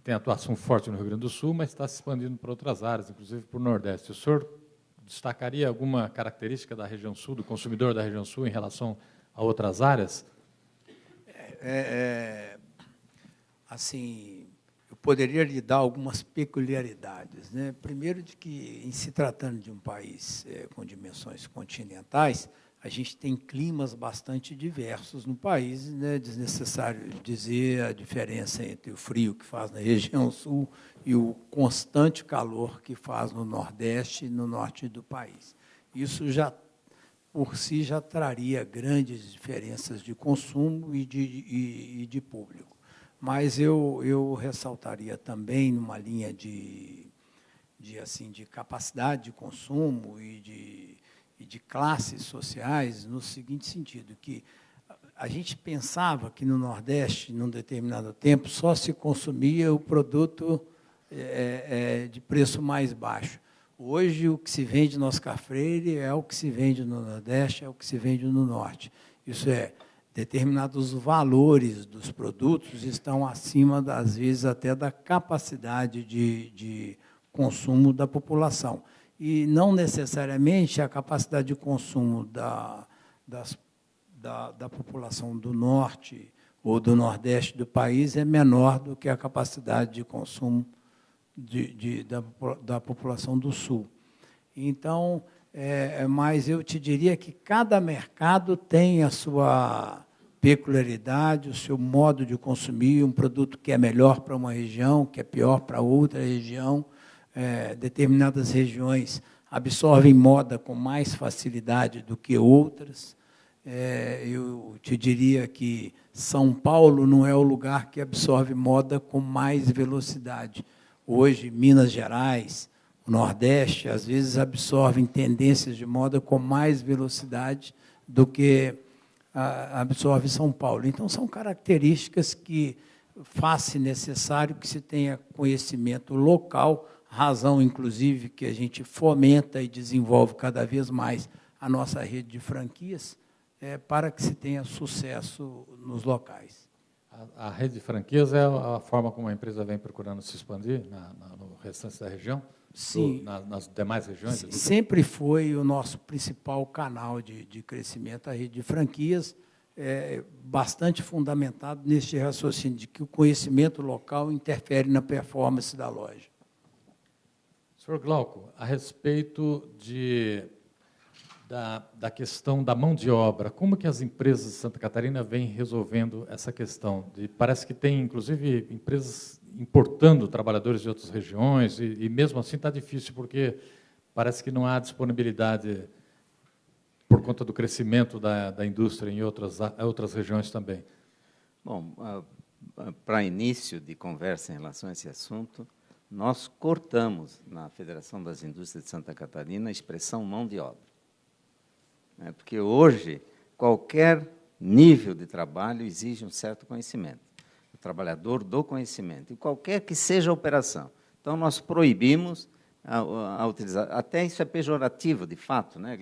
tem atuação forte no Rio Grande do Sul, mas está se expandindo para outras áreas, inclusive para o Nordeste. O senhor destacaria alguma característica da região sul, do consumidor da região sul, em relação a outras áreas? Assim, eu poderia lhe dar algumas peculiaridades, né? Primeiro, de que, em se tratando de um país com dimensões continentais, a gente tem climas bastante diversos no país, né? É desnecessário dizer a diferença entre o frio que faz na região sul e o constante calor que faz no Nordeste e no Norte do país. Isso já, por si, já traria grandes diferenças de consumo e de público. Mas eu ressaltaria também, numa linha de capacidade de consumo e de classes sociais, no seguinte sentido, que a gente pensava que no Nordeste, num determinado tempo, só se consumia o produto de preço mais baixo. Hoje, o que se vende no Oscar Freire é o que se vende no Nordeste, é o que se vende no Norte. Isso é, determinados valores dos produtos estão acima, às vezes, até da capacidade de consumo da população. E não necessariamente a capacidade de consumo da população do Norte ou do Nordeste do país é menor do que a capacidade de consumo da população do Sul. Então, mas eu te diria que cada mercado tem a sua peculiaridade, o seu modo de consumir, um produto que é melhor para uma região, que é pior para outra região. Determinadas regiões absorvem moda com mais facilidade do que outras. Eu te diria que São Paulo não é o lugar que absorve moda com mais velocidade. Hoje, Minas Gerais, o Nordeste, às vezes absorvem tendências de moda com mais velocidade do que absorve São Paulo. Então, são características que faz-se necessário que se tenha conhecimento local, razão, inclusive, que a gente fomenta e desenvolve cada vez mais a nossa rede de franquias, para que se tenha sucesso nos locais. A rede de franquias é a forma como a empresa vem procurando se expandir no restante da região? Sim. Nas demais regiões? Sempre foi o nosso principal canal de crescimento, a rede de franquias, bastante fundamentado neste raciocínio de que o conhecimento local interfere na performance da loja. Senhor Glauco, a respeito da questão da mão de obra, como que as empresas de Santa Catarina vêm resolvendo essa questão? Parece que tem, inclusive, empresas importando trabalhadores de outras regiões, e mesmo assim está difícil, porque parece que não há disponibilidade por conta do crescimento da indústria em outras regiões também. Bom, para início de conversa em relação a esse assunto, nós cortamos, na Federação das Indústrias de Santa Catarina, a expressão mão de obra. Porque hoje, qualquer nível de trabalho exige um certo conhecimento. O trabalhador do conhecimento, e qualquer que seja a operação. Então, nós proibimos a utilizar. Até isso é pejorativo, de fato, né,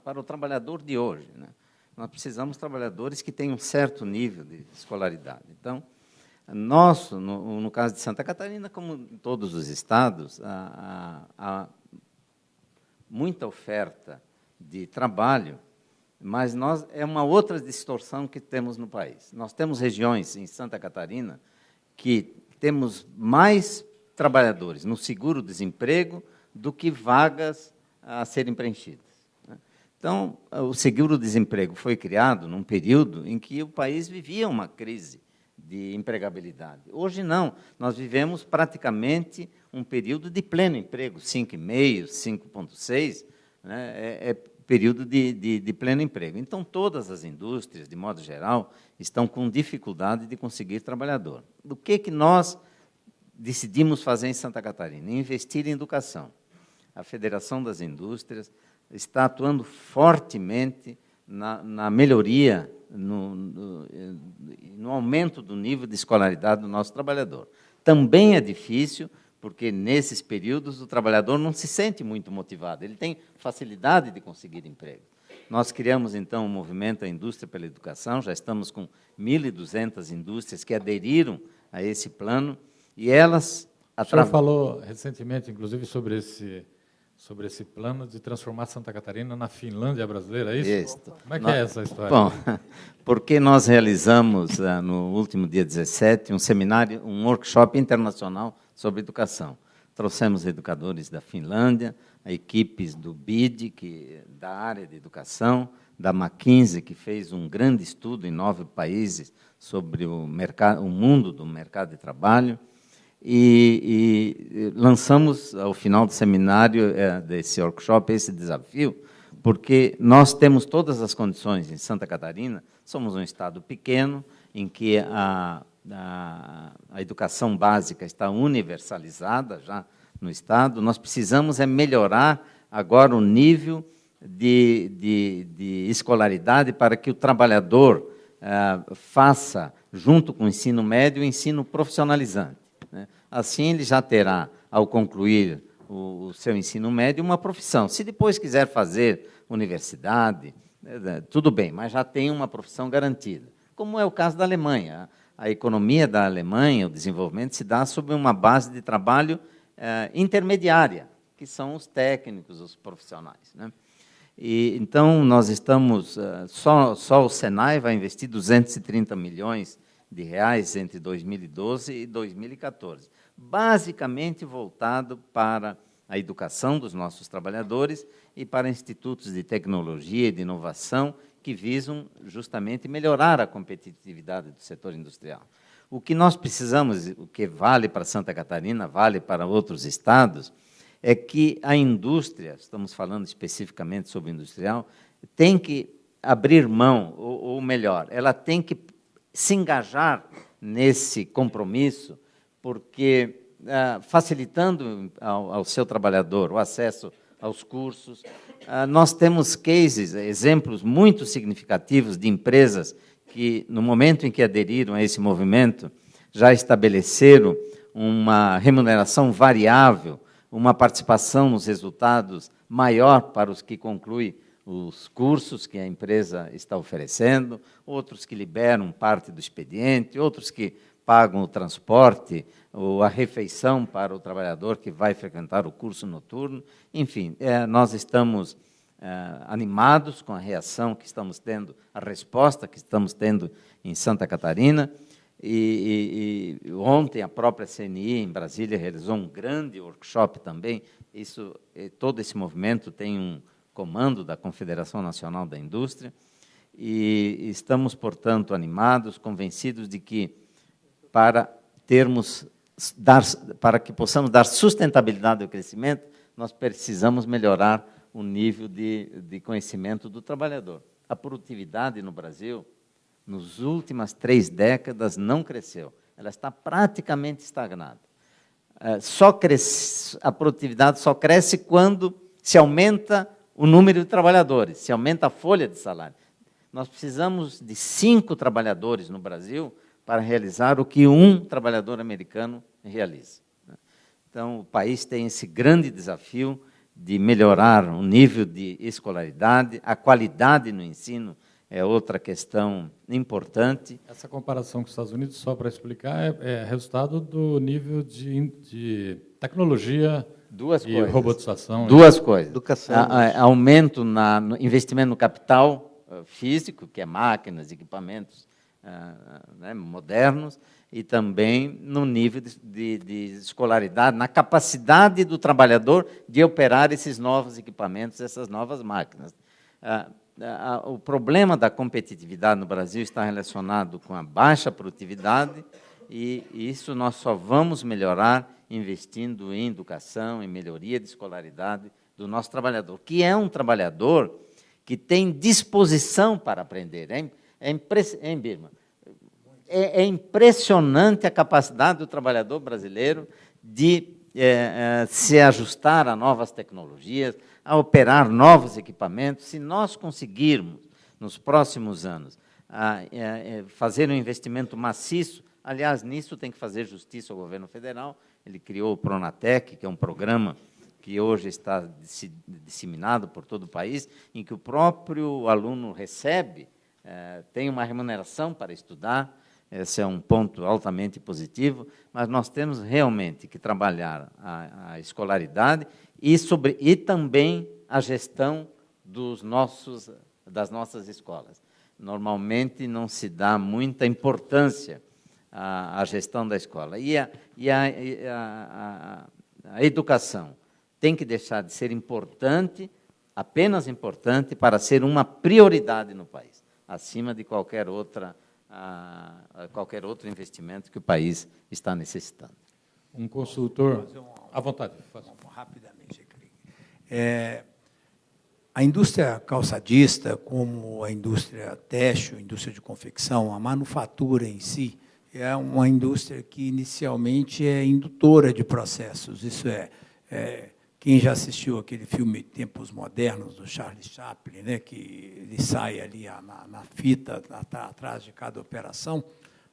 para o trabalhador de hoje. Né? Nós precisamos de trabalhadores que tenham um certo nível de escolaridade. Então, no caso de Santa Catarina, como em todos os estados, há muita oferta de trabalho, mas é uma outra distorção que temos no país. Nós temos regiões em Santa Catarina que temos mais trabalhadores no seguro-desemprego do que vagas a serem preenchidas. Então, o seguro-desemprego foi criado num período em que o país vivia uma crise de empregabilidade. Hoje, não. Nós vivemos praticamente um período de pleno emprego, 5,5, 5,6, né, período de pleno emprego. Então, todas as indústrias, de modo geral, estão com dificuldade de conseguir trabalhador. O que nós decidimos fazer em Santa Catarina? Investir em educação. A Federação das Indústrias está atuando fortemente na melhoria, no aumento do nível de escolaridade do nosso trabalhador. Também é difícil, porque, nesses períodos, o trabalhador não se sente muito motivado, ele tem facilidade de conseguir emprego. Nós criamos, então, o movimento A Indústria pela Educação, já estamos com 1.200 indústrias que aderiram a esse plano, e elas... O senhor falou recentemente, inclusive, sobre sobre esse plano de transformar Santa Catarina na Finlândia brasileira, é isso? Isso. Como é que é essa história? Bom, porque nós realizamos, no último dia 17, um seminário, um workshop internacional sobre educação. Trouxemos educadores da Finlândia, equipes do BID, da área de educação, da McKinsey, que fez um grande estudo em 9 países sobre o mundo do mercado de trabalho, e lançamos, ao final do seminário, desse workshop, esse desafio, porque nós temos todas as condições em Santa Catarina, somos um estado pequeno, em que a educação básica está universalizada já no estado, nós precisamos melhorar agora o nível de escolaridade para que o trabalhador faça, junto com o ensino médio, o ensino profissionalizante, né? Assim, ele já terá, ao concluir o seu ensino médio, uma profissão. Se depois quiser fazer universidade, tudo bem, mas já tem uma profissão garantida. Como é o caso da Alemanha. A economia da Alemanha, o desenvolvimento, se dá sob uma base de trabalho intermediária, que são os técnicos, os profissionais, né? E, então, nós estamos, só o Senai vai investir 230 milhões de reais entre 2012 e 2014, basicamente voltado para a educação dos nossos trabalhadores e para institutos de tecnologia e de inovação que visam justamente melhorar a competitividade do setor industrial. O que nós precisamos, o que vale para Santa Catarina, vale para outros estados, é que a indústria, estamos falando especificamente sobre industrial, tem que abrir mão, ou melhor, ela tem que se engajar nesse compromisso, porque facilitando ao seu trabalhador o acesso aos cursos, nós temos cases, exemplos muito significativos de empresas que, no momento em que aderiram a esse movimento, já estabeleceram uma remuneração variável, uma participação nos resultados maior para os que concluem os cursos que a empresa está oferecendo, outros que liberam parte do expediente, outros que pagam o transporte ou a refeição para o trabalhador que vai frequentar o curso noturno. Enfim, nós estamos animados com a reação que estamos tendo, a resposta que estamos tendo em Santa Catarina. E ontem a própria CNI, em Brasília, realizou um grande workshop também. Todo esse movimento tem um comando da Confederação Nacional da Indústria, e estamos, portanto, animados, convencidos de que, para que possamos dar sustentabilidade ao crescimento, nós precisamos melhorar o nível de conhecimento do trabalhador. A produtividade no Brasil, nas últimas 3 décadas, não cresceu. Ela está praticamente estagnada. A produtividade só cresce quando se aumenta o número de trabalhadores, se aumenta a folha de salário. Nós precisamos de 5 trabalhadores no Brasil para realizar o que um trabalhador americano realiza. Então, o país tem esse grande desafio de melhorar o nível de escolaridade, a qualidade no ensino é outra questão importante. Essa comparação com os Estados Unidos, só para explicar, é resultado do nível de tecnologia e robotização. Duas coisas. Educação. Aumento no investimento no capital físico, que é máquinas, equipamentos modernos, e também no nível de escolaridade, na capacidade do trabalhador de operar esses novos equipamentos, essas novas máquinas. O problema da competitividade no Brasil está relacionado com a baixa produtividade, e isso nós só vamos melhorar investindo em educação, em melhoria de escolaridade do nosso trabalhador, que é um trabalhador que tem disposição para aprender. Birma? É impressionante a capacidade do trabalhador brasileiro de se ajustar a novas tecnologias, a operar novos equipamentos. Se nós conseguirmos, nos próximos anos, fazer um investimento maciço, aliás, nisso tem que fazer justiça ao governo federal. Ele criou o Pronatec, que é um programa que hoje está disseminado por todo o país, em que o próprio aluno recebe, tem uma remuneração para estudar, esse é um ponto altamente positivo, mas nós temos realmente que trabalhar a escolaridade e também a gestão das nossas escolas. Normalmente não se dá muita importância à gestão da escola. E a educação tem que deixar de ser importante, apenas importante, para ser uma prioridade no país, acima de qualquer outro investimento que o país está necessitando. Um consultor... À vontade. Rapidamente. A indústria calçadista, como a indústria têxtil, a indústria de confecção, a manufatura em si, é uma indústria que inicialmente é indutora de processos. Isso quem já assistiu aquele filme Tempos Modernos, do Charlie Chaplin, né, que ele sai ali na fita, atrás de cada operação,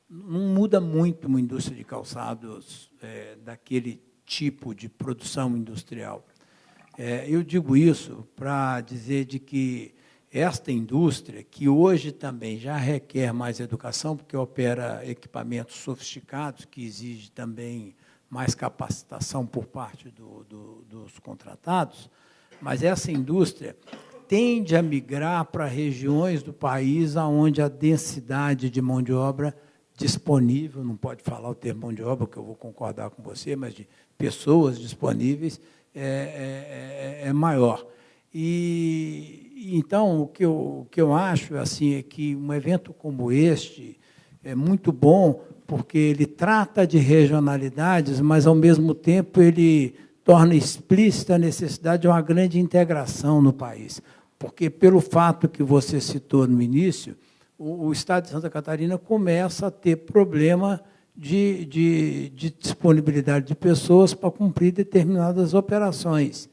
não muda muito uma indústria de calçados daquele tipo de produção industrial. Eu digo isso para dizer de que esta indústria, que hoje também já requer mais educação, porque opera equipamentos sofisticados, que exige também mais capacitação por parte dos contratados, mas essa indústria tende a migrar para regiões do país onde a densidade de mão de obra disponível, não pode falar o termo mão de obra, que eu vou concordar com você, mas de pessoas disponíveis, é maior. E então o que eu acho assim é que um evento como este é muito bom porque ele trata de regionalidades, mas ao mesmo tempo ele torna explícita a necessidade de uma grande integração no país, porque pelo fato que você citou no início, o Estado de Santa Catarina começa a ter problema de disponibilidade de pessoas para cumprir determinadas operações.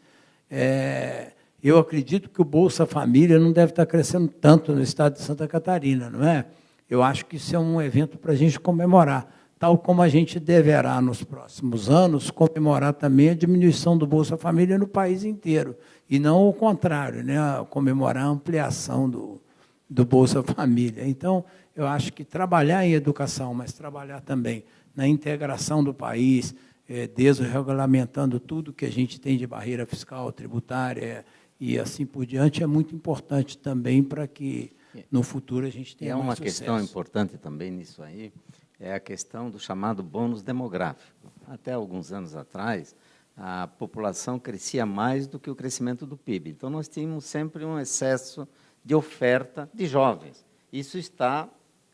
Eu acredito que o Bolsa Família não deve estar crescendo tanto no Estado de Santa Catarina, não é? Eu acho que isso é um evento para a gente comemorar, tal como a gente deverá, nos próximos anos, comemorar também a diminuição do Bolsa Família no país inteiro, e não o contrário, né? Comemorar a ampliação do Bolsa Família. Então, eu acho que trabalhar em educação, mas trabalhar também na integração do país, desregulamentando tudo que a gente tem de barreira fiscal, tributária e assim por diante, é muito importante também para que, no futuro, a gente tenha mais sucesso. Questão importante também nisso aí, é a questão do chamado bônus demográfico. Até alguns anos atrás, a população crescia mais do que o crescimento do PIB. Então, nós tínhamos sempre um excesso de oferta de jovens. Isso está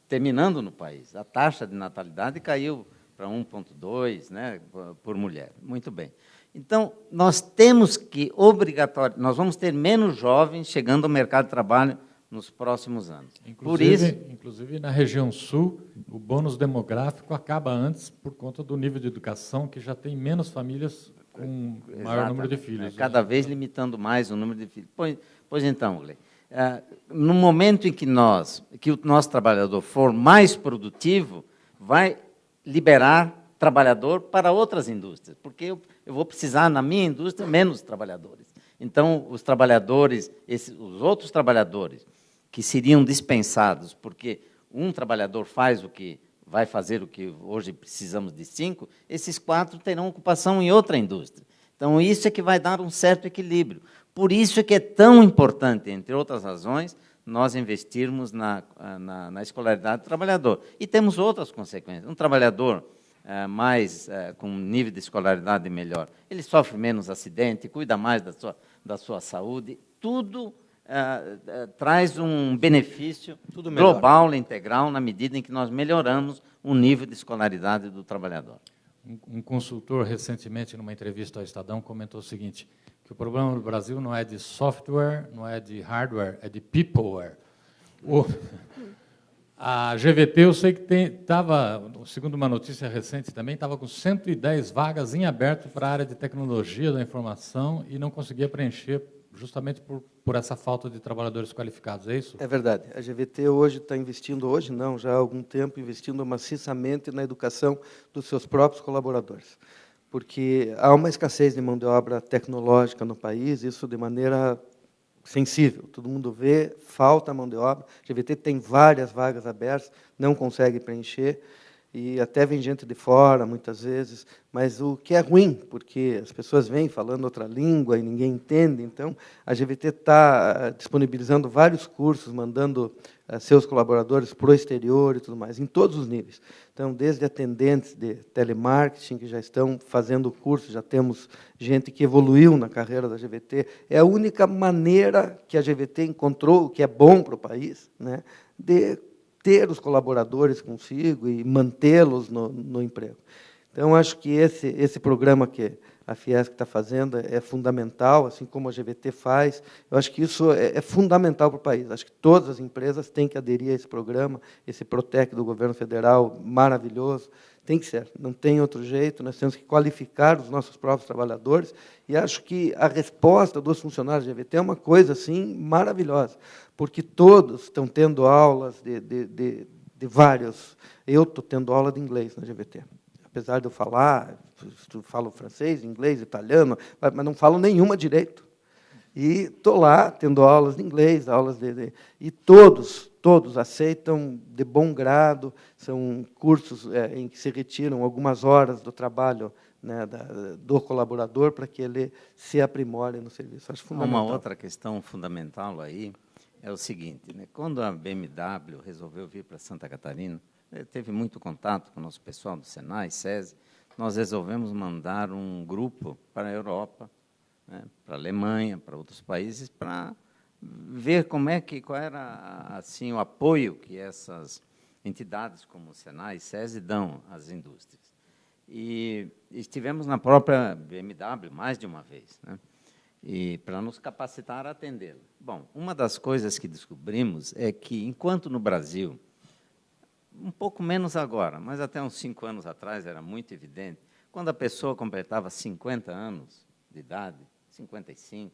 terminando no país. A taxa de natalidade caiu para 1,2, né, por mulher. Muito bem. Então, nós temos que, nós vamos ter menos jovens chegando ao mercado de trabalho nos próximos anos. Inclusive, na região sul, o bônus demográfico acaba antes por conta do nível de educação, que já tem menos famílias com maior número de filhos. Cada vez limitando mais o número de filhos. Pois então, Gley, no momento em que o nosso trabalhador for mais produtivo, vai liberar trabalhador para outras indústrias, porque eu vou precisar, na minha indústria, menos trabalhadores. Então, os outros trabalhadores que seriam dispensados, porque um trabalhador vai fazer o que hoje precisamos de 5, esses 4 terão ocupação em outra indústria. Então, isso é que vai dar um certo equilíbrio. Por isso é que é tão importante, entre outras razões, nós investirmos na escolaridade do trabalhador. E temos outras consequências. Um trabalhador com um nível de escolaridade melhor, ele sofre menos acidente, cuida mais da sua saúde, tudo traz um benefício global, integral, na medida em que nós melhoramos o nível de escolaridade do trabalhador. Um consultor, recentemente, numa entrevista ao Estadão, comentou o seguinte, que o problema no Brasil não é de software, não é de hardware, é de peopleware. A GVT, eu sei que estava, segundo uma notícia recente também, estava com 110 vagas em aberto para a área de tecnologia da informação e não conseguia preencher justamente por essa falta de trabalhadores qualificados, é isso? É verdade. A GVT hoje está investindo, já há algum tempo, investindo maciçamente na educação dos seus próprios colaboradores, porque há uma escassez de mão de obra tecnológica no país, isso de maneira sensível. Todo mundo vê, falta mão de obra. A GVT tem várias vagas abertas, não consegue preencher, e até vem gente de fora, muitas vezes, mas o que é ruim, porque as pessoas vêm falando outra língua e ninguém entende. Então, a GVT está disponibilizando vários cursos, mandando seus colaboradores para o exterior e tudo mais, em todos os níveis. Então, desde atendentes de telemarketing, que já estão fazendo curso, já temos gente que evoluiu na carreira da GVT. É a única maneira que a GVT encontrou, que é bom para o país, né, de ter os colaboradores consigo e mantê-los no emprego. Então, acho que esse programa que a Fiesc está fazendo é fundamental, assim como a GVT faz. Eu acho que isso é fundamental para o país. Acho que todas as empresas têm que aderir a esse programa, esse Protec do governo federal, maravilhoso. Tem que ser, não tem outro jeito. Nós temos que qualificar os nossos próprios trabalhadores, e acho que a resposta dos funcionários da GVT é uma coisa assim maravilhosa, porque todos estão tendo aulas de vários. Eu estou tendo aula de inglês na GVT. Apesar de eu falo francês, inglês, italiano, mas não falo nenhuma direito. E estou lá tendo aulas de inglês, e todos aceitam de bom grado. São cursos em que se retiram algumas horas do trabalho, né, do colaborador, para que ele se aprimore no serviço. Acho fundamental. Uma outra questão fundamental aí é o seguinte, né? Quando a BMW resolveu vir para Santa Catarina, teve muito contato com o nosso pessoal do Senai, SESI, nós resolvemos mandar um grupo para a Europa, né, para a Alemanha, para outros países, para ver qual era assim, o apoio que essas entidades como o Senai e SESI dão às indústrias. E estivemos na própria BMW mais de uma vez, né, e para nos capacitar a atendê-la. Bom, uma das coisas que descobrimos é que, enquanto no Brasil, um pouco menos agora, mas até uns 5 anos atrás era muito evidente, quando a pessoa completava 50 anos de idade, 55,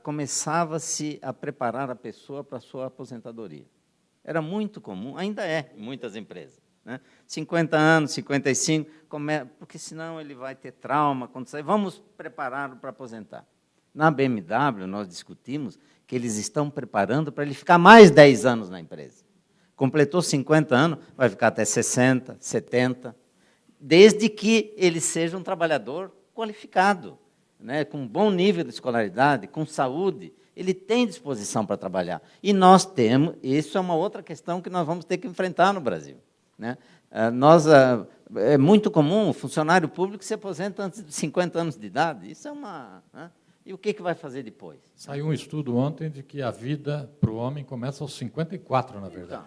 começava-se a preparar a pessoa para a sua aposentadoria. Era muito comum, ainda é, em muitas empresas, né? 50 anos, 55, porque senão ele vai ter trauma quando sair. Vamos prepará-lo para aposentar. Na BMW, nós discutimos que eles estão preparando para ele ficar mais 10 anos na empresa. Completou 50 anos, vai ficar até 60, 70, desde que ele seja um trabalhador qualificado, né, com um bom nível de escolaridade, com saúde. Ele tem disposição para trabalhar. E nós temos, isso é uma outra questão que nós vamos ter que enfrentar no Brasil, né? É muito comum o funcionário público se aposenta antes de 50 anos de idade. Isso é uma... Né? E o que vai fazer depois? Saiu um estudo ontem de que a vida para o homem começa aos 54, na verdade.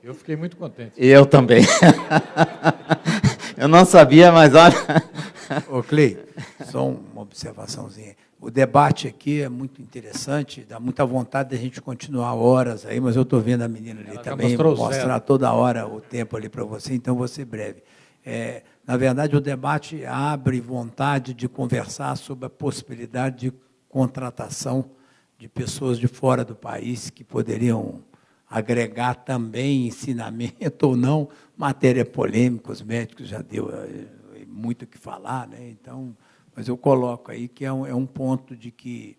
Eu fiquei muito contente. E eu também. Eu não sabia, mas olha... Ô, Clei, só uma observaçãozinha. O debate aqui é muito interessante, dá muita vontade de a gente continuar horas aí, mas eu estou vendo a menina ali também mostrar toda hora o tempo ali para você, então vou ser breve. Na verdade, o debate abre vontade de conversar sobre a possibilidade de contratação de pessoas de fora do país que poderiam agregar também ensinamento ou não, matéria polêmica, os médicos já deu muito o que falar, né? Então, mas eu coloco aí que é um ponto de que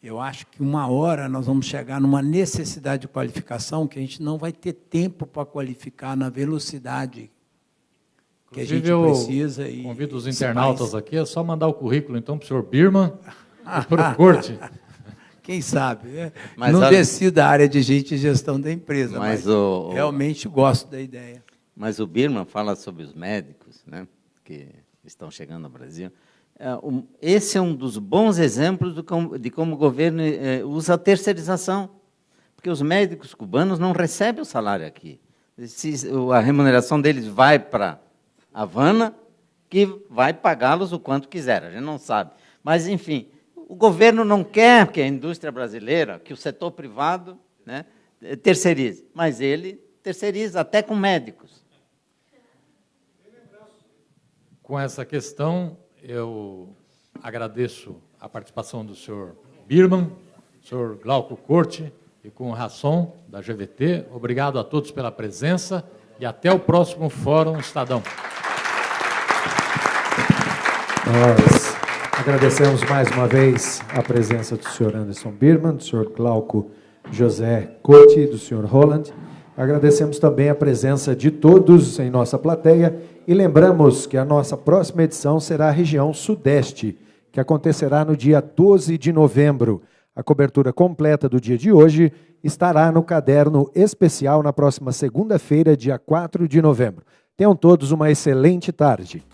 eu acho que uma hora nós vamos chegar numa necessidade de qualificação que a gente não vai ter tempo para qualificar na velocidade que a gente precisa. Eu convido os internautas aqui, é só mandar o currículo, então, para o senhor Birman e para o Corte. Quem sabe, né? Mas não desci da área de gente e gestão da empresa, mas realmente gosto da ideia. Mas o Birman fala sobre os médicos, né, que estão chegando ao Brasil. Esse é um dos bons exemplos de como o governo usa a terceirização, porque os médicos cubanos não recebem o salário aqui. A remuneração deles vai para Havana, que vai pagá-los o quanto quiser, a gente não sabe. Mas, enfim, o governo não quer que a indústria brasileira, que o setor privado, né, terceirize, mas ele terceiriza até com médicos. Com essa questão, eu agradeço a participação do senhor Birman, do senhor Glauco Corte e com o Rasson, da GVT. Obrigado a todos pela presença e até o próximo Fórum Estadão. Nós Agradecemos mais uma vez a presença do senhor Anderson Birman, do senhor Glauco José Cotti, do senhor Roland. Agradecemos também a presença de todos em nossa plateia e lembramos que a nossa próxima edição será a região Sudeste, que acontecerá no dia 12 de novembro. A cobertura completa do dia de hoje estará no caderno especial na próxima segunda-feira, dia 4 de novembro. Tenham todos uma excelente tarde.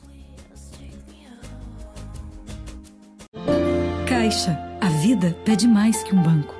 Caixa. A vida pede mais que um banco.